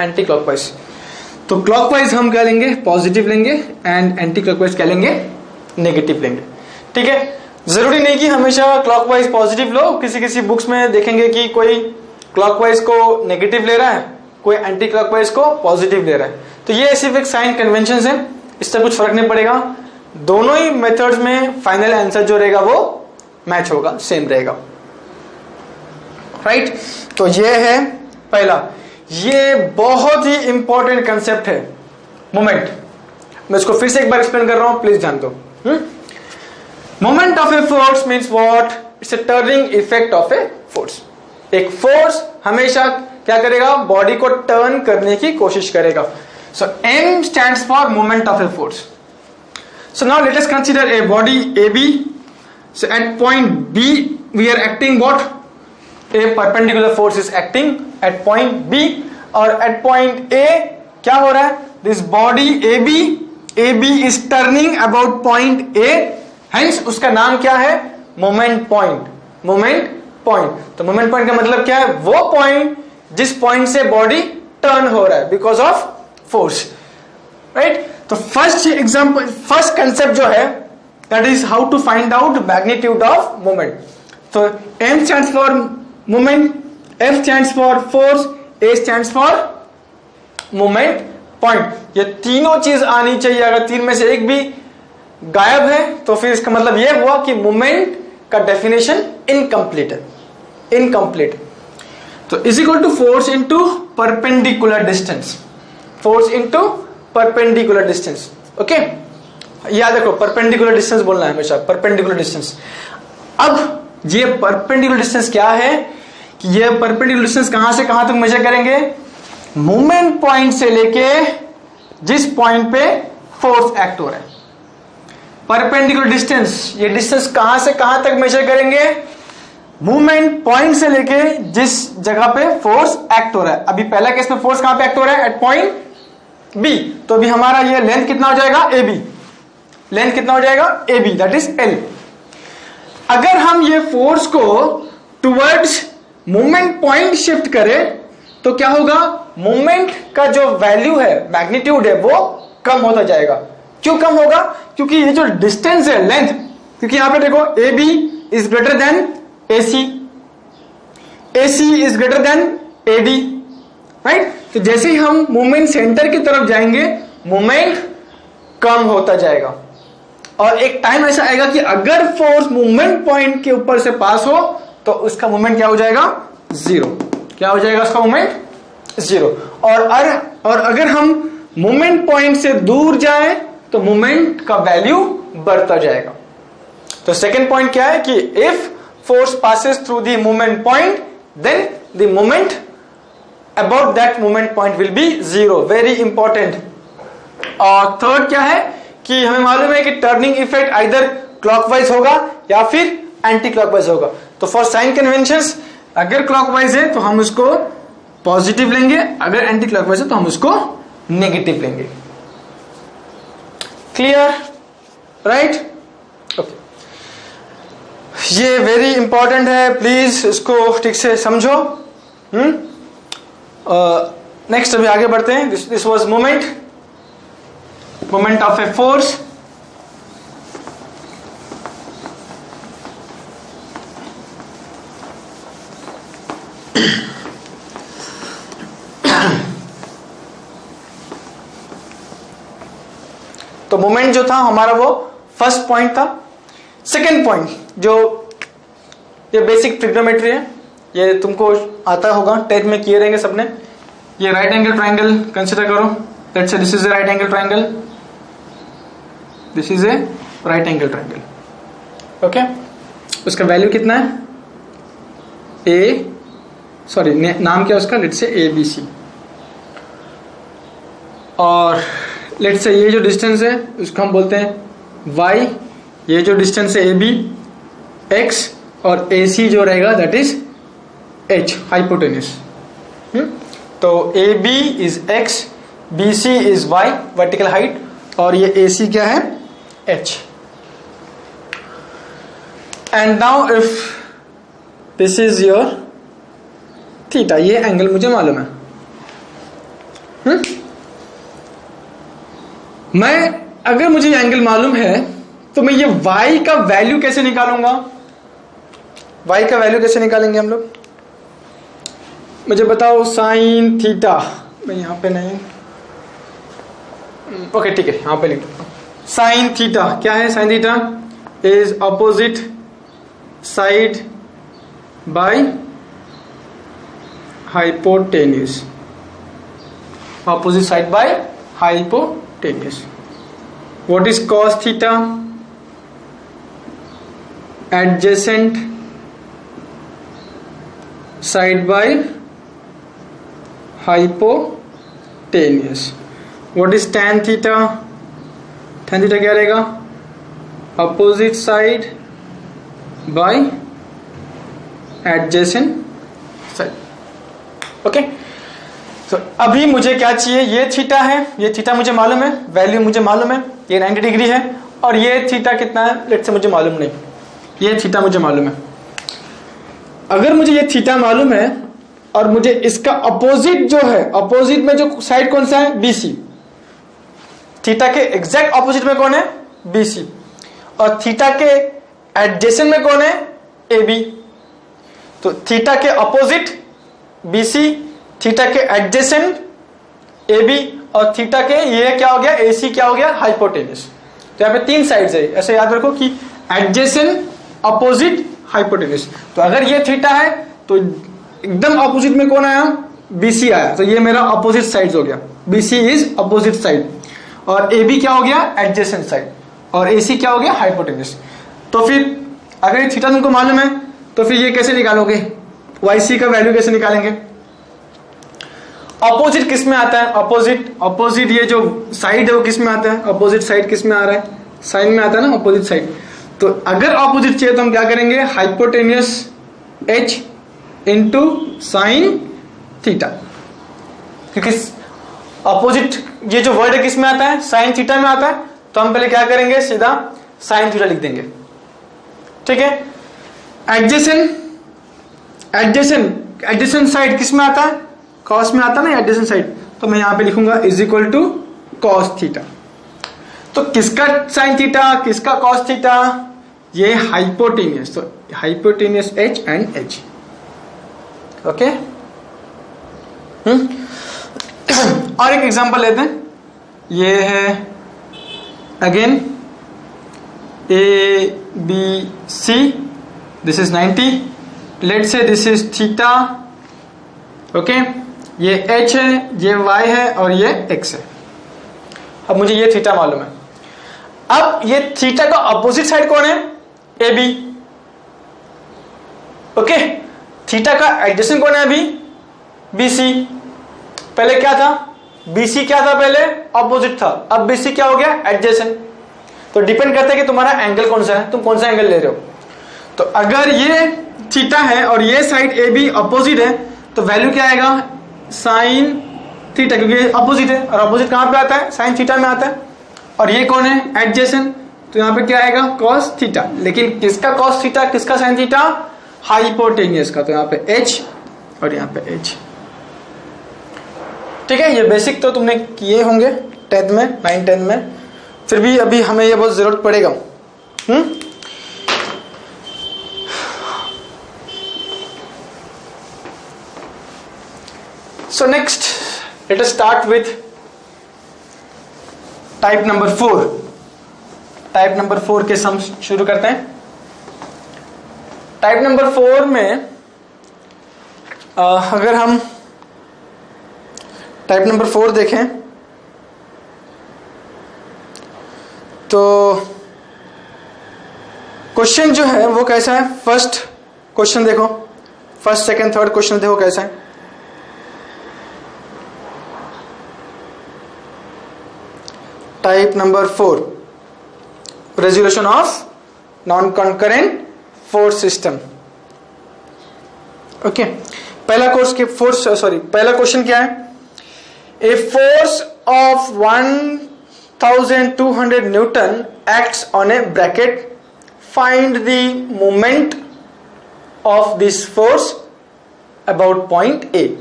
एंटी क्लॉकवाइज। तो क्लॉकवाइज हम क्या लेंगे, पॉजिटिव लेंगे, एंड एंटी क्लॉकवाइज क्या लेंगे, नेगेटिव लेंगे। ठीक है, जरूरी नहीं कि हमेशा क्लॉकवाइज पॉजिटिव लो, किसी किसी बुक्स में देखेंगे कि कोई क्लॉकवाइज को नेगेटिव ले रहा है, कोई एंटी क्लॉकवाइज को पॉजिटिव ले रहा है। तो ये सिर्फ एक साइन कन्वेंशन है, इससे कुछ फर्क नहीं पड़ेगा। दोनों ही मेथड्स में फाइनल आंसर जो रहेगा वो मैच होगा, सेम रहेगा, राइट। तो ये है पहला, ये बहुत ही इंपॉर्टेंट कंसेप्ट है मोमेंट। मैं इसको फिर से एक बार एक्सप्लेन कर रहा हूं, प्लीज ध्यान दो। Moment of a force means what, it's a turning effect of a force. एक फोर्स हमेशा क्या करेगा, बॉडी को टर्न करने की कोशिश करेगा। सो M stands for moment of a force. So now let us consider a body AB. So at point B we are acting what? A perpendicular force is acting at point B, और at point A क्या हो रहा है? This body AB is turning about point A. Hence उसका नाम क्या है? Moment point. Moment point. तो moment point का मतलब क्या है? वो point जिस point से body turn हो रहा है because of force. Right? तो फर्स्ट एग्जांपल, फर्स्ट कंसेप्ट जो है that is how to find out magnitude of moment. तो M stands for moment, F stands for force, A stands for moment point. ये तीनों चीज आनी चाहिए, अगर तीन में से एक भी गायब है तो फिर इसका मतलब यह हुआ कि मोमेंट का डेफिनेशन इनकम्प्लीट है, इनकम्प्लीट। तो is equal to force into perpendicular distance, force into perpendicular distance. Okay, याद रखो परपेंडिकुलर डिस्टेंस बोलना है हमेशा, परपेंडिकुलर डिस्टेंस। अब ये परपेंडिकुलर डिस्टेंस क्या है, कि ये परपेंडिकुलर डिस्टेंस कहां से कहां तक मेजर करेंगे, मूवमेंट पॉइंट से लेके जिस पॉइंट पे फोर्स एक्ट हो रहा है। परपेंडिकुलर डिस्टेंस, ये डिस्टेंस कहां से कहां तक मेजर करेंगे, मूवमेंट पॉइंट से लेके जिस जगह पे फोर्स एक्ट हो रहा है। अभी पहला केस में फोर्स कहां पे एक्ट हो रहा है, एट पॉइंट बी, तो अभी हमारा ये लेंथ कितना हो जाएगा, ए बी, लेंथ कितना हो जाएगा, A B, that is L. अगर हम ये फोर्स को टुवर्ड्स मूवमेंट पॉइंट शिफ्ट करें तो क्या होगा, मूवमेंट का जो वैल्यू है, मैग्नीट्यूड है, वो कम होता जाएगा। क्यों कम होगा, क्योंकि ये जो डिस्टेंस है, लेंथ, क्योंकि यहां पे देखो A B is greater than A C, A C is greater than A D, right. तो जैसे ही हम मूवमेंट सेंटर की तरफ जाएंगे, मूवमेंट कम होता जाएगा, और एक टाइम ऐसा आएगा कि अगर फोर्स मूवमेंट पॉइंट के ऊपर से पास हो तो उसका मूवमेंट क्या हो जाएगा, जीरो। क्या हो जाएगा उसका मूवमेंट, जीरो। और अगर हम मूवमेंट पॉइंट से दूर जाएं तो मूवमेंट का वैल्यू बढ़ता जाएगा। तो सेकंड पॉइंट क्या है कि if force passes through the movement point then the movement about that movement point will be zero, very important. और थर्ड क्या है कि हमें मालूम है कि टर्निंग इफेक्ट आइदर क्लॉकवाइज होगा या फिर एंटी क्लॉकवाइज होगा। तो फॉर साइन कन्वेंशंस, अगर क्लॉकवाइज है तो हम उसको पॉजिटिव लेंगे, अगर एंटी क्लॉकवाइज है तो हम उसको नेगेटिव लेंगे। Clear, right, okay. ये वेरी इंपॉर्टेंट है, प्लीज इसको ठीक से समझो। नेक्स्ट अभी आगे बढ़ते हैं। This was moment of a force. तो मोमेंट जो था हमारा वो फर्स्ट पॉइंट था। सेकंड पॉइंट जो ये बेसिक ट्रिग्नोमेट्री है, ये तुमको आता होगा, 10th में किए रहेंगे सबने। ये राइट एंगल ट्रायंगल कंसीडर करो, let's say this is a right angle triangle, this is a right angle triangle, okay. उसका वैल्यू कितना है, नाम क्या उसका, let's say A B C. और लेट्स से ये जो डिस्टेंस है उसको हम बोलते हैं y, ये जो डिस्टेंस है ए बी x, और ए सी जो रहेगा दैट इज h, हाइपोटेन्यूस। तो A B is x, B C is y, vertical height, और ये ए सी क्या है, h। And now if this is your theta, ये एंगल मुझे मालूम है। अगर मुझे ये एंगल मालूम है तो मैं ये y का वैल्यू कैसे निकालूंगा, y का वैल्यू कैसे निकालेंगे हम लोग, मुझे बताओ। साइन थीटा, मैं यहां पे नहीं, ओके ठीक है, यहां पे लिख दो। साइन थीटा क्या है, sine theta is opposite side by hypotenuse, opposite side by hypotenuse. What is cos theta? Adjacent side by hypotenuse. What is tan theta? Tan theta क्या रहेगा, opposite side by adjacent side, okay? तो अभी मुझे क्या चाहिए, ये theta है, ये थीटा मुझे मालूम है, वैल्यू मुझे मालूम है, ये 90 डिग्री है, और ये थीटा कितना है, लेट्स से मुझे मालूम नहीं, ये थीटा मुझे मालूम है। अगर मुझे ये थीटा मालूम है और मुझे इसका अपोजिट जो है, अपोजिट में जो साइड कौन सा है, बीसी, थीटा के एग्जैक्ट अपोजिट में कौन है, बीसी, और थीटा के एडजेसेंट में कौन है, एबी। तो थीटा के अपोजिट बीसी, थीटा के एडजेसेंट एबी, और थीटा के ये क्या हो गया, एसी क्या हो गया, हाइपोटेन्यूस। तो यहाँ पे 3 साइड्स है, ऐसे याद रखो कि एडजेसेंट, अपोजिट, हाइपोटेन्यूस। तो अगर ये थीटा है तो एकदम अपोजिट में कौन आया, बीसी आया, तो ये मेरा अपोजिट साइड हो गया, बीसी इज अपोजिट साइड, और एबी क्या हो गया, एडजेसेंट साइड, और एसी क्या हो गया, हाइपोटेन्यूस। तो फिर अगर ये थीटा तुमको मालूम है तो फिर ये कैसे निकालोगे, YC का वैल्यू कैसे निकालेंगे? अपोजिट किस में आता है? अपोजिट ये जो साइड है वो किस में आता है? अपोजिट साइड किस में आ रहा है? साइन में आता है ना अपोजिट साइड। तो अगर अपोजिट चाहिए तो हम क्या करेंगे? Hypotenuse H into sine theta, क्योंकि अपोजिट ये जो वर्ड है किस में आता है? साइन थीटा में आता है। तो हम पहले क्या करेंगे? सीधा साइन थीटा लिख देंगे, ठीक है। एडजेसेंट साइड किस में आता है? कॉस में आता है ना एडजेसेंट साइड। तो मैं यहां पे लिखूंगा is equal to cos theta. तो किसका साइन थीटा, किसका कॉस थीटा? ये हाइपोटेनियस, तो hypotenuse H and H, okay. और एक एग्जांपल लेते हैं। ये है again ABC, this is 90, let's say this is theta, okay. ये H है, ये Y है और ये X है। अब मुझे ये थीटा मालूम है। अब ये थीटा का अपोजिट साइड कौन है? AB, okay. थीटा का एडजेसेंट कौन है अभी? BC। पहले क्या था? BC क्या था? पहले अपोजिट था, अब BC क्या हो गया? एडजेसेंट। तो डिपेंड करता है कि तुम्हारा एंगल कौन सा है, तुम कौन सा एंगल ले रहे हो। तो अगर ये थीटा है और ये साइड AB अपोजिट है तो वैल्यू क्या आएगा? साइन थीटा, क्योंकि अपोजिट है और अपोजिट कहां पे आता है? साइन थीटा में आता है। और ये कौन है? एडजेसेंट। तो यहां पे क्या आएगा? Cos theta. लेकिन किसका कॉस थीटा, किसका साइन थीटा? हाइपोटेनियस का। तो यहां पे H और यहां पे H, ठीक है। ये बेसिक तो तुमने किए होंगे 10th में, 9-10 में, फिर भी अभी हमें ये बहुत जरूरत पड़ेगा। So next, let us start with type number 4। Type number 4 के सम शुरू करते हैं। टाइप नंबर 4 में अगर हम टाइप नंबर 4 देखें तो क्वेश्चन जो है वो कैसा है? फर्स्ट क्वेश्चन देखो, फर्स्ट सेकंड थर्ड क्वेश्चन देखो कैसा है। Type number 4, resolution of non concurrent force system, okay. पहला क्वेश्चन क्या है? A force of 1200 Newton acts on A bracket, find the moment of this force about point ए।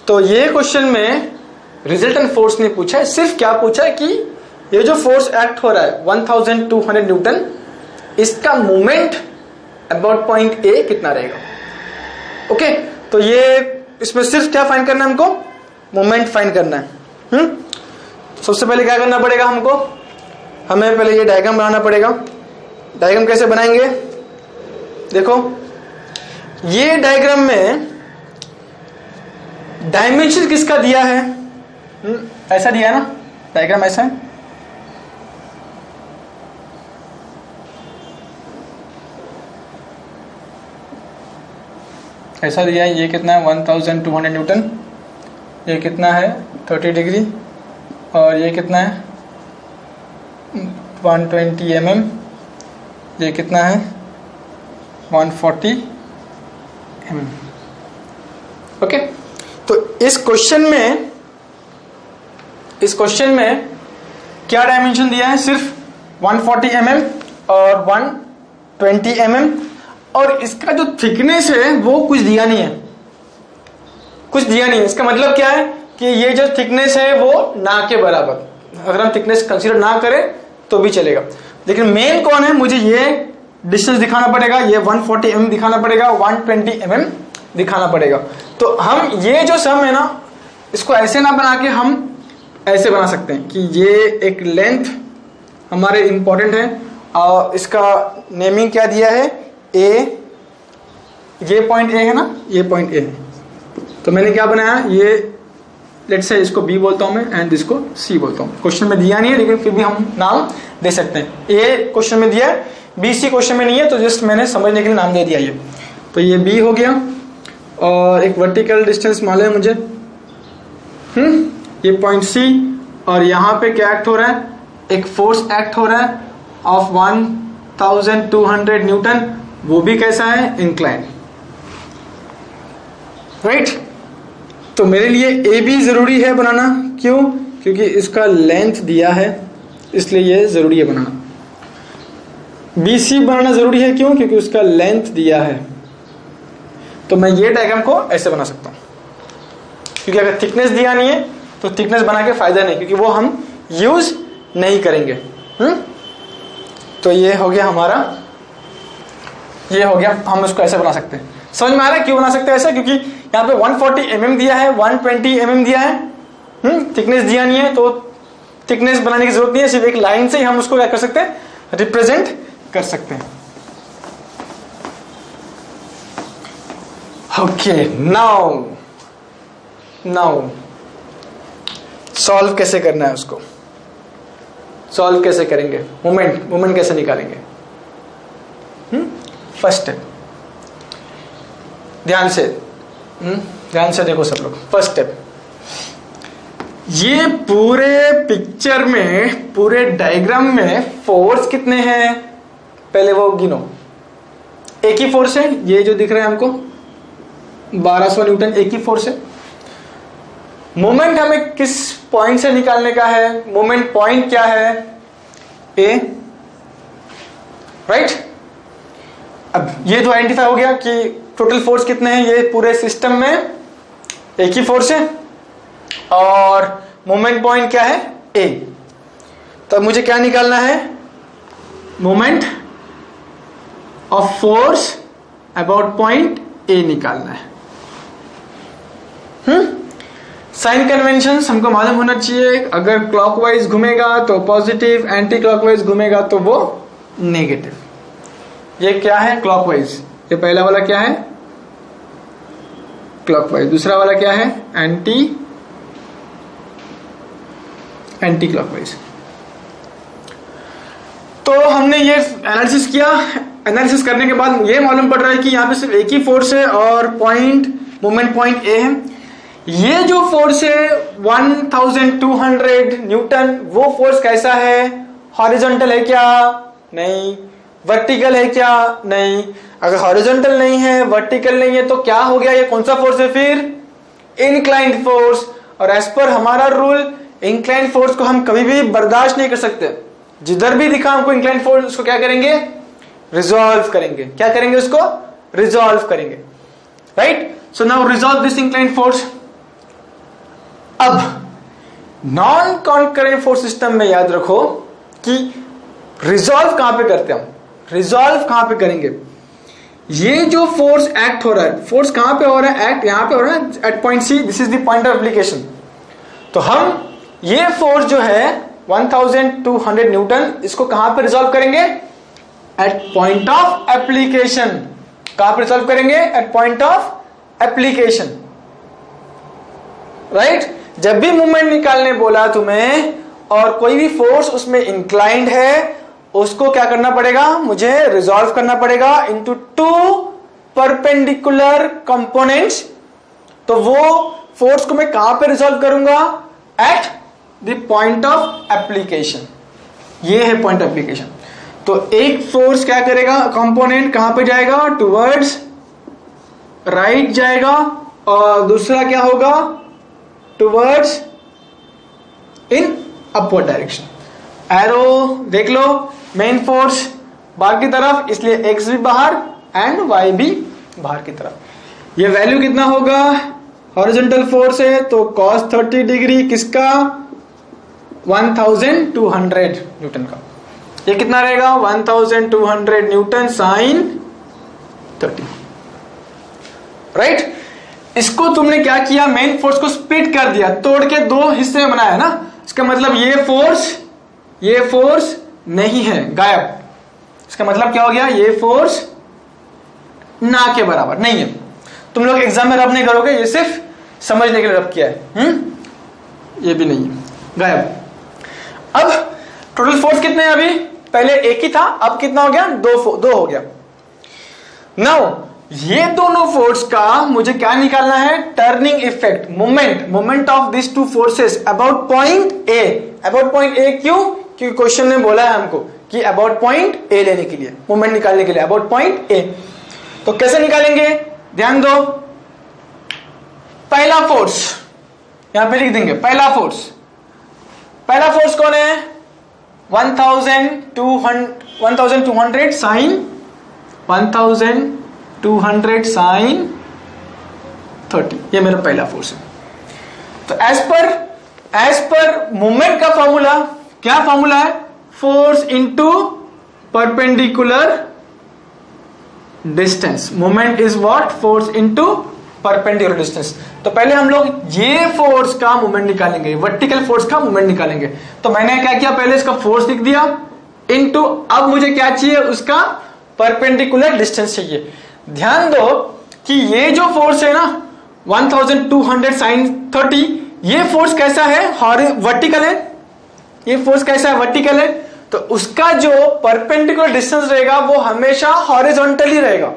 तो ये question में resultant force नहीं पूछा है, सिर्फ क्या पूछा है कि ये जो फोर्स एक्ट हो रहा है 1200 न्यूटन, इसका मोमेंट अबाउट पॉइंट ए कितना रहेगा, ओके। तो ये इसमें सिर्फ क्या फाइंड करना है हमको? मोमेंट फाइंड करना है। सबसे पहले क्या करना पड़ेगा हमको? हमें पहले ये डायग्राम बनाना पड़ेगा। डायग्राम कैसे बनाएंगे? देखो, ये डायग्राम में डायमेंशन किसका दिया है? ऐसा दिया है ना, डायग्राम ऐसा है। ऐसा दिया है। ये कितना है? 1200 न्यूटन। ये कितना है? 30 डिग्री। और ये कितना है? 120 mm। ये कितना है? 140 mm, ओके। तो इस क्वेश्चन में क्या डायमेंशन दिया है? सिर्फ 140 mm और 120 mm, और इसका जो थिकनेस है वो कुछ दिया नहीं है। इसका मतलब क्या है कि ये जो थिकनेस है वो ना के बराबर। अगर हम थिकनेस कंसीडर ना करें तो भी चलेगा, लेकिन मेन कौन है? मुझे ये डिस्टेंस दिखाना पड़ेगा, ये 140 mm दिखाना पड़ेगा, 120 mm दिखाना पड़ेगा। तो हम ये जो सम है ना, इसको ऐसे ना बना के हम ऐसे बना सकते हैं कि ये एक लेंथ हमारे इंपॉर्टेंट है, और इसका नेमिंग क्या दिया है? ए। ये पॉइंट ए है ना, ये पॉइंट ए है। तो मैंने क्या बनाया? ये लेट्स से इसको बी बोलता हूं मैं एंड इसको सी बोलता हूं। क्वेश्चन में दिया नहीं है, लेकिन फिर भी हम नाम दे सकते हैं। ए क्वेश्चन में दिया है, बी सी क्वेश्चन में नहीं है, तो जस्ट मैंने समझने के लिए नाम दे दिया ये। तो ये बी हो गया, और एक वर्टिकल डिस्टेंस मालूम है मुझे, ये पॉइंट C, और यहाँ पे क्या एक्ट हो रहा है, एक फोर्स एक्ट हो रहा है ऑफ 1200 न्यूटन, वो भी कैसा है, इंक्लाइन, राइट। तो मेरे लिए ए बी जरूरी है बनाना, क्यों, क्योंकि इसका लेंथ दिया है, इसलिए ये जरूरी है बनाना। बी सी बनाना जरूरी है, क्यों, क्योंकि उसका लेंथ दिया है। तो मैं ये डायग्राम को ऐसे बना सकता हूं, क्योंकि अगर थिकनेस दिया नहीं है तो थिकनेस बना के फायदा नहीं, क्योंकि वो हम यूज नहीं करेंगे। तो ये हो गया हमारा, ये हो गया, हम उसको ऐसे बना सकते हैं। समझ में आ रहा है क्यों बना सकते हैं ऐसा, क्योंकि यहाँ पे 140 mm दिया है, 120 mm दिया है, थिकनेस दिया नहीं है, तो थिकनेस बनाने की जरूरत नहीं है, सिर्फ एक लाइन से ही हम उसको क्या कर सकते हैं, रिप्रेजेंट कर सकते हैं। ओके, नाउ सॉल्व कैसे करना है, उसको सॉल्व कैसे करेंगे, मोमेंट कैसे निकालेंगे। फर्स्ट स्टेप, ध्यान से देखो सब लोग। फर्स्ट स्टेप, ये पूरे पिक्चर में, पूरे डायग्राम में फोर्स कितने हैं, पहले वो गिनो। एक ही फोर्स है, ये जो दिख रहा है हमको 1200 न्यूटन, एक ही फोर्स है। मोमेंट हमें किस पॉइंट से निकालने का है, मोमेंट पॉइंट क्या है, ए, राइट। अब ये तो आइडेंटिफाई हो गया कि टोटल फोर्स कितने हैं, ये पूरे सिस्टम में एक ही फोर्स है, और मोमेंट पॉइंट क्या है, ए। तो मुझे क्या निकालना है, moment of force about point ए निकालना है। साइन कन्वेंशन हमको मालूम होना चाहिए, अगर क्लॉकवाइज घूमेगा तो पॉजिटिव, एंटी क्लॉकवाइज घूमेगा तो वो नेगेटिव। ये क्या है, क्लॉकवाइज, ये पहला वाला क्या है, क्लॉकवाइज, दूसरा वाला क्या है, एंटी क्लॉकवाइज। तो हमने ये एनालिसिस किया, एनालिसिस करने के बाद ये मालूम पड़ रहा है कि यहाँ पे सिर्फ एक ही फोर्स है और मोमेंट पॉइंट ए है। ये जो फोर्स है 1200 न्यूटन, वो फोर्स कैसा है, हॉरिजॉन्टल है क्या, नहीं, वर्टिकल है क्या, नहीं। अगर हॉरिजॉन्टल नहीं है, वर्टिकल नहीं है, तो क्या हो गया, ये कौन सा फोर्स है फिर, इंक्लाइंड फोर्स। और एज पर हमारा रूल, इंक्लाइंड फोर्स को हम कभी भी बर्दाश्त नहीं कर सकते, जिधर भी दिखा हमको इंक्लाइंड फोर्स, उसको क्या करेंगे, रिजॉल्व करेंगे। क्या करेंगे, उसको रिजॉल्व करेंगे, right. So now resolve this inclined force. अब नॉन कॉन्करेंट फोर्स सिस्टम में याद रखो कि रिजॉल्व कहां पे करते हैं हम, रिजॉल्व कहां पे करेंगे। ये जो फोर्स एक्ट हो रहा है, फोर्स कहां पे हो रहा है, एक्ट यहां पे हो रहा है at point C, this is the point of application. तो हम ये फोर्स जो है 1200 न्यूटन, इसको कहां पे रिजॉल्व करेंगे, एट पॉइंट ऑफ एप्लीकेशन। कहां पे रिजॉल्व करेंगे, at point of application, right. जब भी मूवमेंट निकालने बोला तुम्हें और कोई भी फोर्स उसमें इंक्लाइंड है, उसको क्या करना पड़ेगा, मुझे रिजॉल्व करना पड़ेगा इनटू टू परपेंडिकुलर कंपोनेंट्स। तो वो फोर्स को मैं कहां पे रिजॉल्व करूंगा, at the point of application. ये है पॉइंट ऑफ एप्लीकेशन। तो एक फोर्स क्या करेगा, कंपोनेंट कहां पे जाएगा, टुवर्ड्स राइट जाएगा, और दूसरा क्या होगा, towards in upward direction. Arrow देख लो, मेन फोर्स बाहर की तरफ, इसलिए एक्स भी बाहर एंड वाई भी बाहर की तरफ। ये वैल्यू कितना होगा, हॉरिजॉन्टल फोर्स है तो cos 30 डिग्री किसका, 1200 न्यूटन का। ये कितना रहेगा, 1200 न्यूटन साइन 30, राइट। इसको तुमने क्या किया, मेन फोर्स को स्प्लिट कर दिया, तोड़ के दो हिस्से में बनाया ना। इसका मतलब ये फोर्स नहीं है, गायब। इसका मतलब क्या हो गया, ये फोर्स ना के बराबर नहीं है। तुम लोग एग्जाम में रब नहीं करोगे, ये सिर्फ समझने के लिए रब किया है। ये भी नहीं है, गायब। अब टोटल फोर्स कितने हैं, अभी पहले एक ही था, अब कितना हो गया, दो हो गया। नाउ ये दोनों फोर्स का मुझे क्या निकालना है, turning effect, moment of this two forces about point A. About point ए क्यों, क्योंकि क्वेश्चन ने बोला है हमको कि अबाउट पॉइंट ए लेने के लिए, मोमेंट निकालने के लिए अबाउट पॉइंट ए। तो कैसे निकालेंगे, ध्यान दो। पहला फोर्स यहां पे लिख देंगे, पहला फोर्स कौन है, 1200 साइन 30, ये मेरा पहला फोर्स है। तो एज पर मोमेंट का फॉर्मूला, क्या फॉर्मूला है, force into perpendicular distance. Moment is what, force into perpendicular distance. तो पहले हम लोग ये फोर्स का मोमेंट निकालेंगे, वर्टिकल फोर्स का मोमेंट निकालेंगे। तो मैंने क्या किया, पहले इसका फोर्स लिख दिया इनटू, अब मुझे क्या चाहिए, उसका परपेंडिकुलर डिस्टेंस चाहिए। ध्यान दो कि ये जो फोर्स है ना 1200 साइन 30, ये फोर्स कैसा है, वर्टिकल है। ये फोर्स कैसा है, वर्टिकल है। तो उसका जो परपेंडिकुलर डिस्टेंस रहेगा वो हमेशा हॉरिजॉन्टली रहेगा।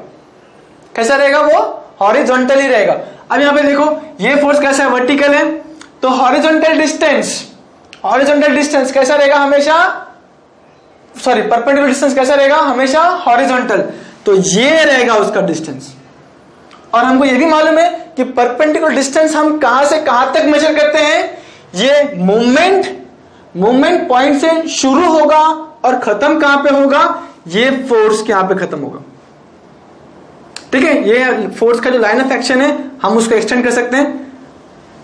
कैसा रहेगा, वो हॉरिजॉन्टली रहेगा। अब यहां पे देखो ये फोर्स कैसा है, वर्टिकल है, तो हॉरिजॉन्टल डिस्टेंस कैसा रहेगा हमेशा, सॉरी परपेंडिकुलर डिस्टेंस कैसा रहेगा हमेशा, हॉरिजॉन्टल। तो ये रहेगा उसका डिस्टेंस। और हमको ये भी मालूम है कि परपेंडिकुलर डिस्टेंस हम कहां से कहां तक मेजर करते हैं, ये मूवमेंट पॉइंट से शुरू होगा और खत्म कहां पे होगा, ये फोर्स के यहां पे खत्म होगा। ठीक है, ये फोर्स का जो लाइन ऑफ एक्शन है हम उसको एक्सटेंड कर सकते हैं।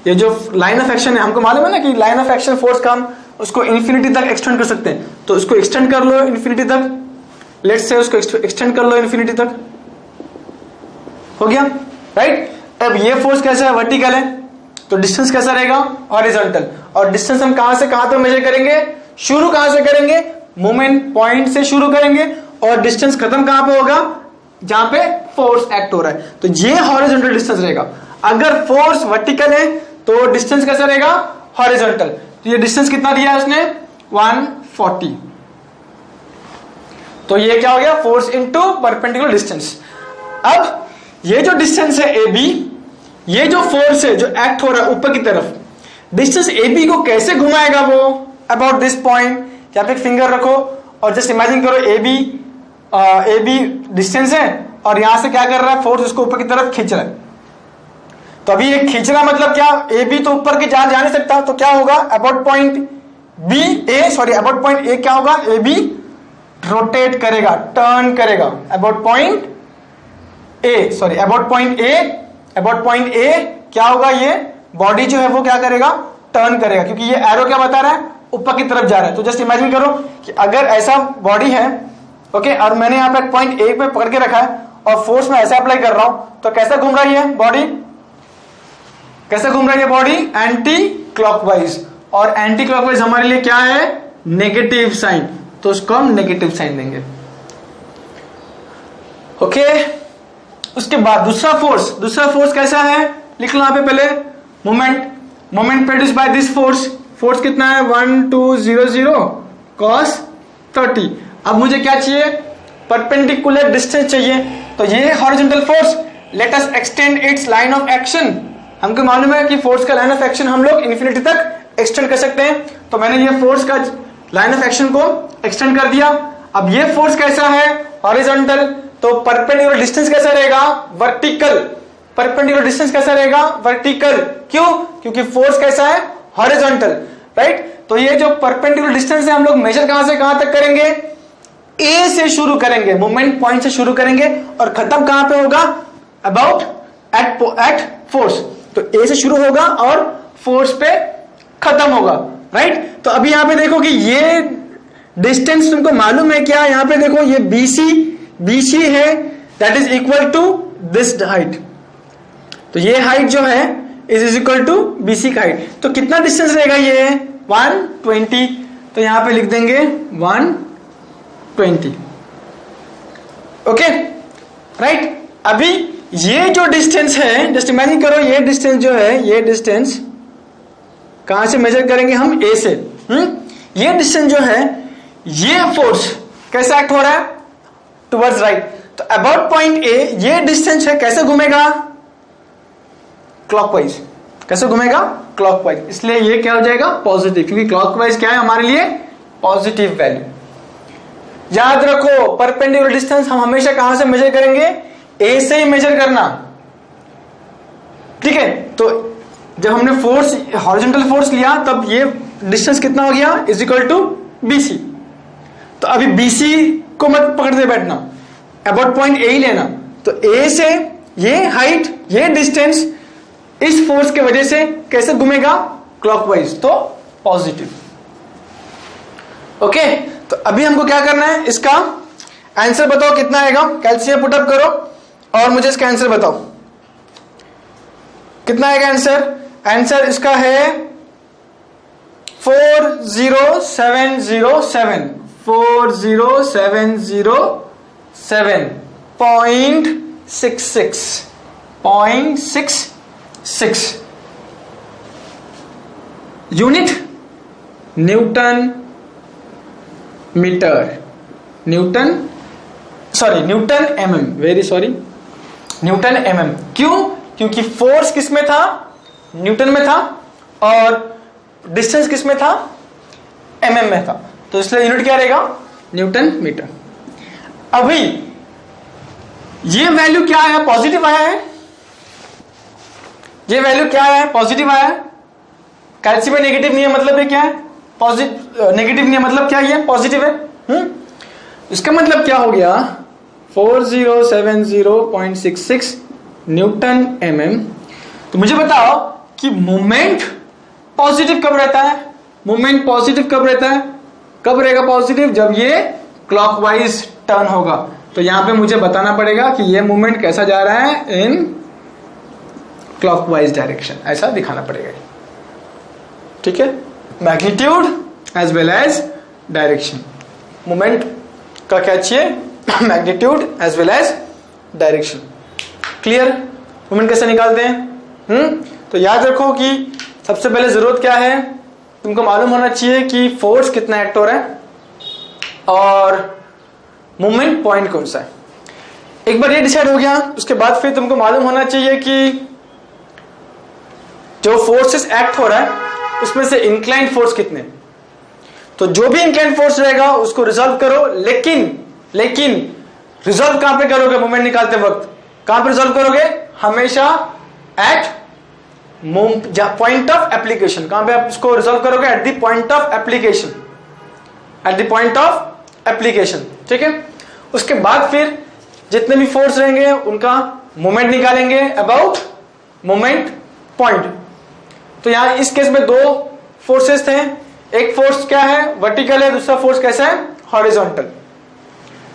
ये जो लाइन ऑफ एक्शन है, हमको मालूम है ना कि लाइन ऑफ एक्शन फोर्स का हम उसको इन्फिनिटी तक एक्सटेंड कर सकते हैं। तो उसको एक्सटेंड कर लो इन्फिनिटी तक, लेट्स से उसको एक्सटेंड कर लो इन्फिनिटी तक, हो गया, राइट। अब ये फोर्स कैसा है, वर्टिकल है, तो डिस्टेंस कैसा रहेगा, हॉरिजॉन्टल। और डिस्टेंस हम कहां से कहां तक मेजर करेंगे, शुरू कहां से करेंगे, मोमेंट पॉइंट से शुरू करेंगे, और डिस्टेंस खत्म कहां पे होगा, जहां पे फोर्स एक्ट हो रहा है। तो ये हॉरिजॉन्टल डिस्टेंस रहेगा। अगर फोर्स वर्टिकल है तो डिस्टेंस कैसा रहेगा, हॉरिजॉन्टल। तो ये डिस्टेंस कितना दिया है उसने, 140। तो ये क्या हो गया, फोर्स इनटू परपेंडिकुलर डिस्टेंस। अब ये जो डिस्टेंस है ए बी, ये जो फोर्स है जो एक्ट हो रहा है ऊपर की तरफ, डिस्टेंस ए बी को कैसे घुमाएगा वो, अबाउट दिस पॉइंट। यहाँ पे एक फिंगर रखो और जस्ट इमेजिन करो ए बी डिस्टेंस है और यहां से क्या कर रहा है, फोर्स उसको ऊपर की तरफ खींच रहा है। तो अभी ये खींचना मतलब क्या, ए बी तो ऊपर की जा नहीं सकता, तो क्या होगा, अबाउट पॉइंट अबाउट पॉइंट ए क्या होगा, ए बी रोटेट करेगा, टर्न करेगा, अबाउट पॉइंट ए क्या होगा, ये बॉडी जो है वो क्या करेगा, टर्न करेगा, क्योंकि ये एरो क्या बता रहा है, ऊपर की तरफ जा रहा है। तो जस्ट इमेजिन करो कि अगर ऐसा बॉडी है, ओके, और मैंने यहाँ पे पॉइंट ए पे पकड़ के रखा है और फोर्स में ऐसा अप्लाई कर रहा हूं, तो कैसा घूम रही है बॉडी, कैसे घूम रही है बॉडी, एंटी क्लॉकवाइज। और एंटी क्लॉकवाइज हमारे लिए क्या है, नेगेटिव साइन, तो उसको हम नेगेटिव साइन देंगे। ओके, उसके बाद दूसरा फोर्स कैसा है, लिख लो यहां पे पहले, moment produce by this force कितना है, 1200 cos 30। अब मुझे क्या चाहिए, परपेंडिकुलर डिस्टेंस चाहिए। तो ये horizontal force, let us extend it's line of action. हमको मालूम है कि फोर्स का लाइन ऑफ एक्शन हम लोग इन्फिनिटी तक एक्सटेंड कर सकते हैं। तो मैंने ये फोर्स का लाइन ऑफ एक्शन को एक्सटेंड कर दिया। अब ये फोर्स कैसा है, हॉरिजॉन्टल, तो परपेंडिकुलर डिस्टेंस कैसा रहेगा, वर्टिकल। परपेंडिकुलर डिस्टेंस कैसा रहेगा, वर्टिकल। क्यों, क्योंकि फोर्स कैसा है, हॉरिजॉन्टल, राइट। तो ये जो परपेंडिकुलर डिस्टेंस है हम लोग मेजर कहां से कहां तक करेंगे, ए से शुरू करेंगे, मोमेंट पॉइंट से शुरू करेंगे और खत्म कहां पे होगा, अबाउट एट फोर्स। तो ए से शुरू होगा और फोर्स पे खत्म होगा, राइट। तो अभी यहां पे देखो कि ये डिस्टेंस तुमको मालूम है क्या, यहां पे देखो ये BC है, that is equal to this height. तो ये हाइट जो है इज इक्वल टू BC का हाइट। तो कितना डिस्टेंस रहेगा ये, 120। तो यहां पे लिख देंगे 120, ओके, राइट। अभी ये जो डिस्टेंस है, जस्ट इमेजिन करो, ये डिस्टेंस जो है, ये डिस्टेंस कहां से मेजर करेंगे हम, ए से। ये डिस्टेंस जो है, ये फोर्स कैसा एक्ट हो रहा है, टुवर्ड्स राइट। तो अबाउट पॉइंट ए ये डिस्टेंस है, कैसे घूमेगा? क्लॉकवाइज। कैसे घूमेगा? क्लॉकवाइज। इसलिए ये क्या हो जाएगा? पॉजिटिव, क्योंकि क्लॉकवाइज क्या है हमारे लिए? Positive value. याद रखो परपेंडिकुलर डिस्टेंस हम हमेशा कहां से मेजर करेंगे? ए से ही मेजर करना, ठीक है। तो जब हमने फोर्स हॉरिजॉन्टल फोर्स लिया तब ये डिस्टेंस कितना हो गया? Is equal to BC. तो अभी बीसी को मत पकड़ते बैठना, अबाउट पॉइंट ए ही लेना। तो ए से ये हाइट, ये डिस्टेंस इस फोर्स के वजह से कैसे घूमेगा? क्लॉकवाइज, तो पॉजिटिव। ओके, तो अभी हमको क्या करना है? इसका आंसर बताओ कितना आएगा? कैल्शियम पुटअप करो और मुझे इसका आंसर बताओ कितना आएगा आंसर। आंसर इसका है 40707 40707.66 unit newton metre, newton mm, very sorry, newton mm. क्यों? क्योंकि फोर्स किस में था? न्यूटन में था, और डिस्टेंस किस में था? एमएम में था, तो इसलिए यूनिट क्या रहेगा? Newton metre. अभी ये वैल्यू क्या है? पॉजिटिव आया है। ये वैल्यू क्या है? पॉजिटिव आया है। कैल्शियम में नेगेटिव नहीं है, मतलब ये क्या है? पॉजिटिव। नेगेटिव नहीं है मतलब क्या? ये पॉजिटिव है। इसका मतलब क्या हो गया? 4070.66 न्यूटन एमएम। तो मुझे बताओ कि मोमेंट पॉजिटिव कब रहता है? मोमेंट पॉजिटिव कब रहता है? कब रहेगा पॉजिटिव? जब ये क्लॉकवाइज टर्न होगा। तो यहां पे मुझे बताना पड़ेगा कि ये मोमेंट कैसा जा रहा है? इन क्लॉकवाइज डायरेक्शन, ऐसा दिखाना पड़ेगा, ठीक है। Magnitude as well as direction. Moment का क्या चाहिए? Magnitude as well as direction. Clear? Moment कैसे निकालते हैं? तो याद रखो कि सबसे पहले जरूरत क्या है? तुमको मालूम होना चाहिए कि फोर्स कितना एक्ट हो रहा है और मोमेंट पॉइंट कौन सा है। एक बार ये डिसाइड हो गया, उसके बाद फिर तुमको मालूम होना चाहिए कि जो फोर्सेस एक्ट हो रहा है उसमें से इंक्लाइंड फोर्स कितने। तो जो भी इंक्लाइंड फोर्स रहेगा उसको रिजॉल्व करो, लेकिन रिजॉल्व कहां पे करोगे? मोमेंट निकालते वक्त कहां पे रिजॉल्व करोगे? हमेशा एट पॉइंट ऑफ एप्लीकेशन। कहां पे आप इसको रिजॉल्व करोगे? At the point of application, at the point of application, ठीक है। उसके बाद फिर जितने भी फोर्स रहेंगे उनका मोमेंट निकालेंगे अबाउट मोमेंट पॉइंट। तो यहां इस केस में दो फोर्सेस थे, एक फोर्स क्या है? वर्टिकल है, दूसरा फोर्स कैसा है? हॉरिजॉन्टल।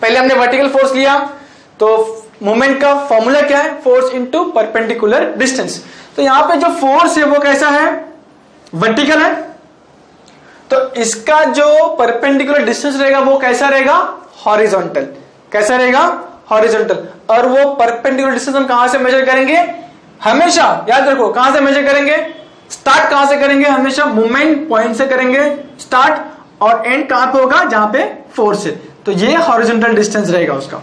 पहले हमने वर्टिकल फोर्स लिया, तो मोमेंट का फॉर्मूला क्या है? Force into perpendicular distance. तो यहां पे जो फोर्स है वो कैसा है? वर्टिकल है, तो इसका जो परपेंडिकुलर डिस्टेंस रहेगा वो कैसा रहेगा? हॉरिजॉन्टल। कैसा रहेगा? हॉरिजॉन्टल। और वो परपेंडिकुलर डिस्टेंस हम कहां से मेजर करेंगे? हमेशा याद रखो, कहां से मेजर करेंगे? स्टार्ट कहां से करेंगे? हमेशा मोमेंट पॉइंट से करेंगे स्टार्ट, और एंड कहां पे होगा? जहां पे फोर्स है। तो ये हॉरिजॉन्टल डिस्टेंस रहेगा उसका।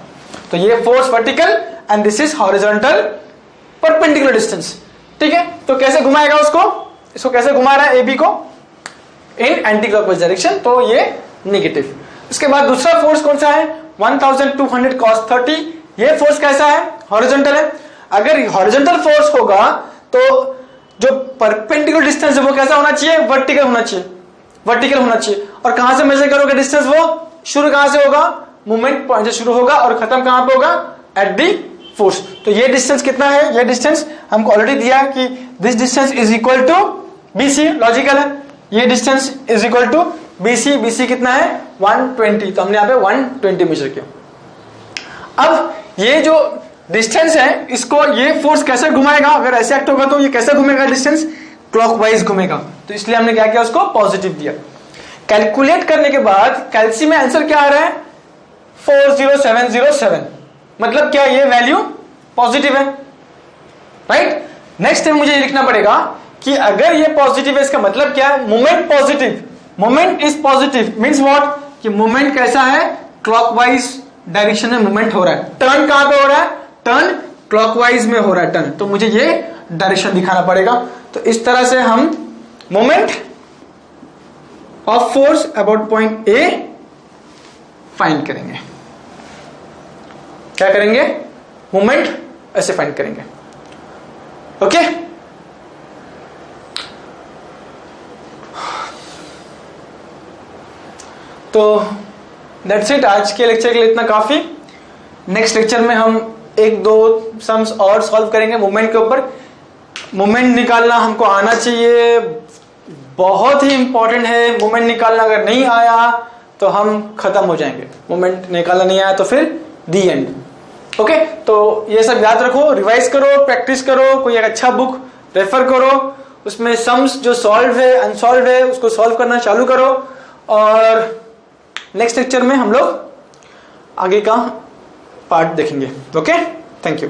तो ये force vertical and this is horizontal perpendicular distance, ठीक है। तो कैसे घुमाएगा उसको? इसको कैसे घुमा रहा है? एबी को इन एंटी क्लॉकवाइज डायरेक्शन, तो ये नेगेटिव। उसके बाद दूसरा फोर्स कौन सा है? 1200 cos 30। ये फोर्स कैसा है? हॉरिजॉन्टल है। अगर हॉरिजॉन्टल फोर्स होगा तो जो परपेंडिकुलर डिस्टेंस है वो कैसा होना चाहिए? वर्टिकल होना चाहिए, वर्टिकल होना चाहिए। और कहां से मेजर करोगे डिस्टेंस? वो शुरू कहां से होगा? मोमेंट पॉइंट से शुरू होगा और खत्म कहां पे होगा? At the force. तो ये डिस्टेंस कितना है? ये डिस्टेंस हमको ऑलरेडी दिया कि this distance is equal to BC, logical है। ये distance is equal to BC. BC कितना है? 120। तो हमने यहां पे 120 मेजर किया। अब ये जो डिस्टेंस है इसको ये फोर्स कैसे घुमाएगा? अगर ऐसे एक्ट होगा तो ये कैसे घूमेगा? डिस्टेंस क्लॉकवाइज घूमेगा। तो इसलिए हमने क्या किया? उसको पॉजिटिव दिया। कैलकुलेट करने के बाद कैल्शियम में आंसर क्या आ रहा है? 40707। मतलब क्या? ये वैल्यू पॉजिटिव है, राइट। नेक्स्ट टाइम मुझे ये लिखना पड़ेगा कि अगर ये पॉजिटिव है इसका मतलब क्या है? Moment positive, moment is positive means what? कि मोमेंट कैसा है? क्लॉकवाइज डायरेक्शन में मूवमेंट हो रहा है। टर्न कहां पे हो रहा है? टर्न क्लॉकवाइज में हो रहा है टर्न, तो मुझे ये डायरेक्शन दिखाना पड़ेगा। तो इस तरह से हम moment of force about point A find करेंगे। क्या करेंगे? मोमेंट ऐसे फाइंड करेंगे। ओके, तो दैट्स इट। आज के लेक्चर के लिए इतना काफी। नेक्स्ट लेक्चर में हम एक दो सम्स और सॉल्व करेंगे मोमेंट के ऊपर। मोमेंट निकालना हमको आना चाहिए, बहुत ही इंपॉर्टेंट है। मोमेंट निकालना अगर नहीं आया तो हम खत्म हो जाएंगे। मोमेंट निकालना नहीं आया तो फिर दी एंड। ओके, तो ये सब याद रखो, रिवाइज करो, प्रैक्टिस करो, कोई एक अच्छा बुक रेफर करो, उसमें सम्स जो सॉल्व है अनसॉल्व है उसको सॉल्व करना चालू करो। और नेक्स्ट लेक्चर में हम लोग आगे का पार्ट देखेंगे। Okay, thank you.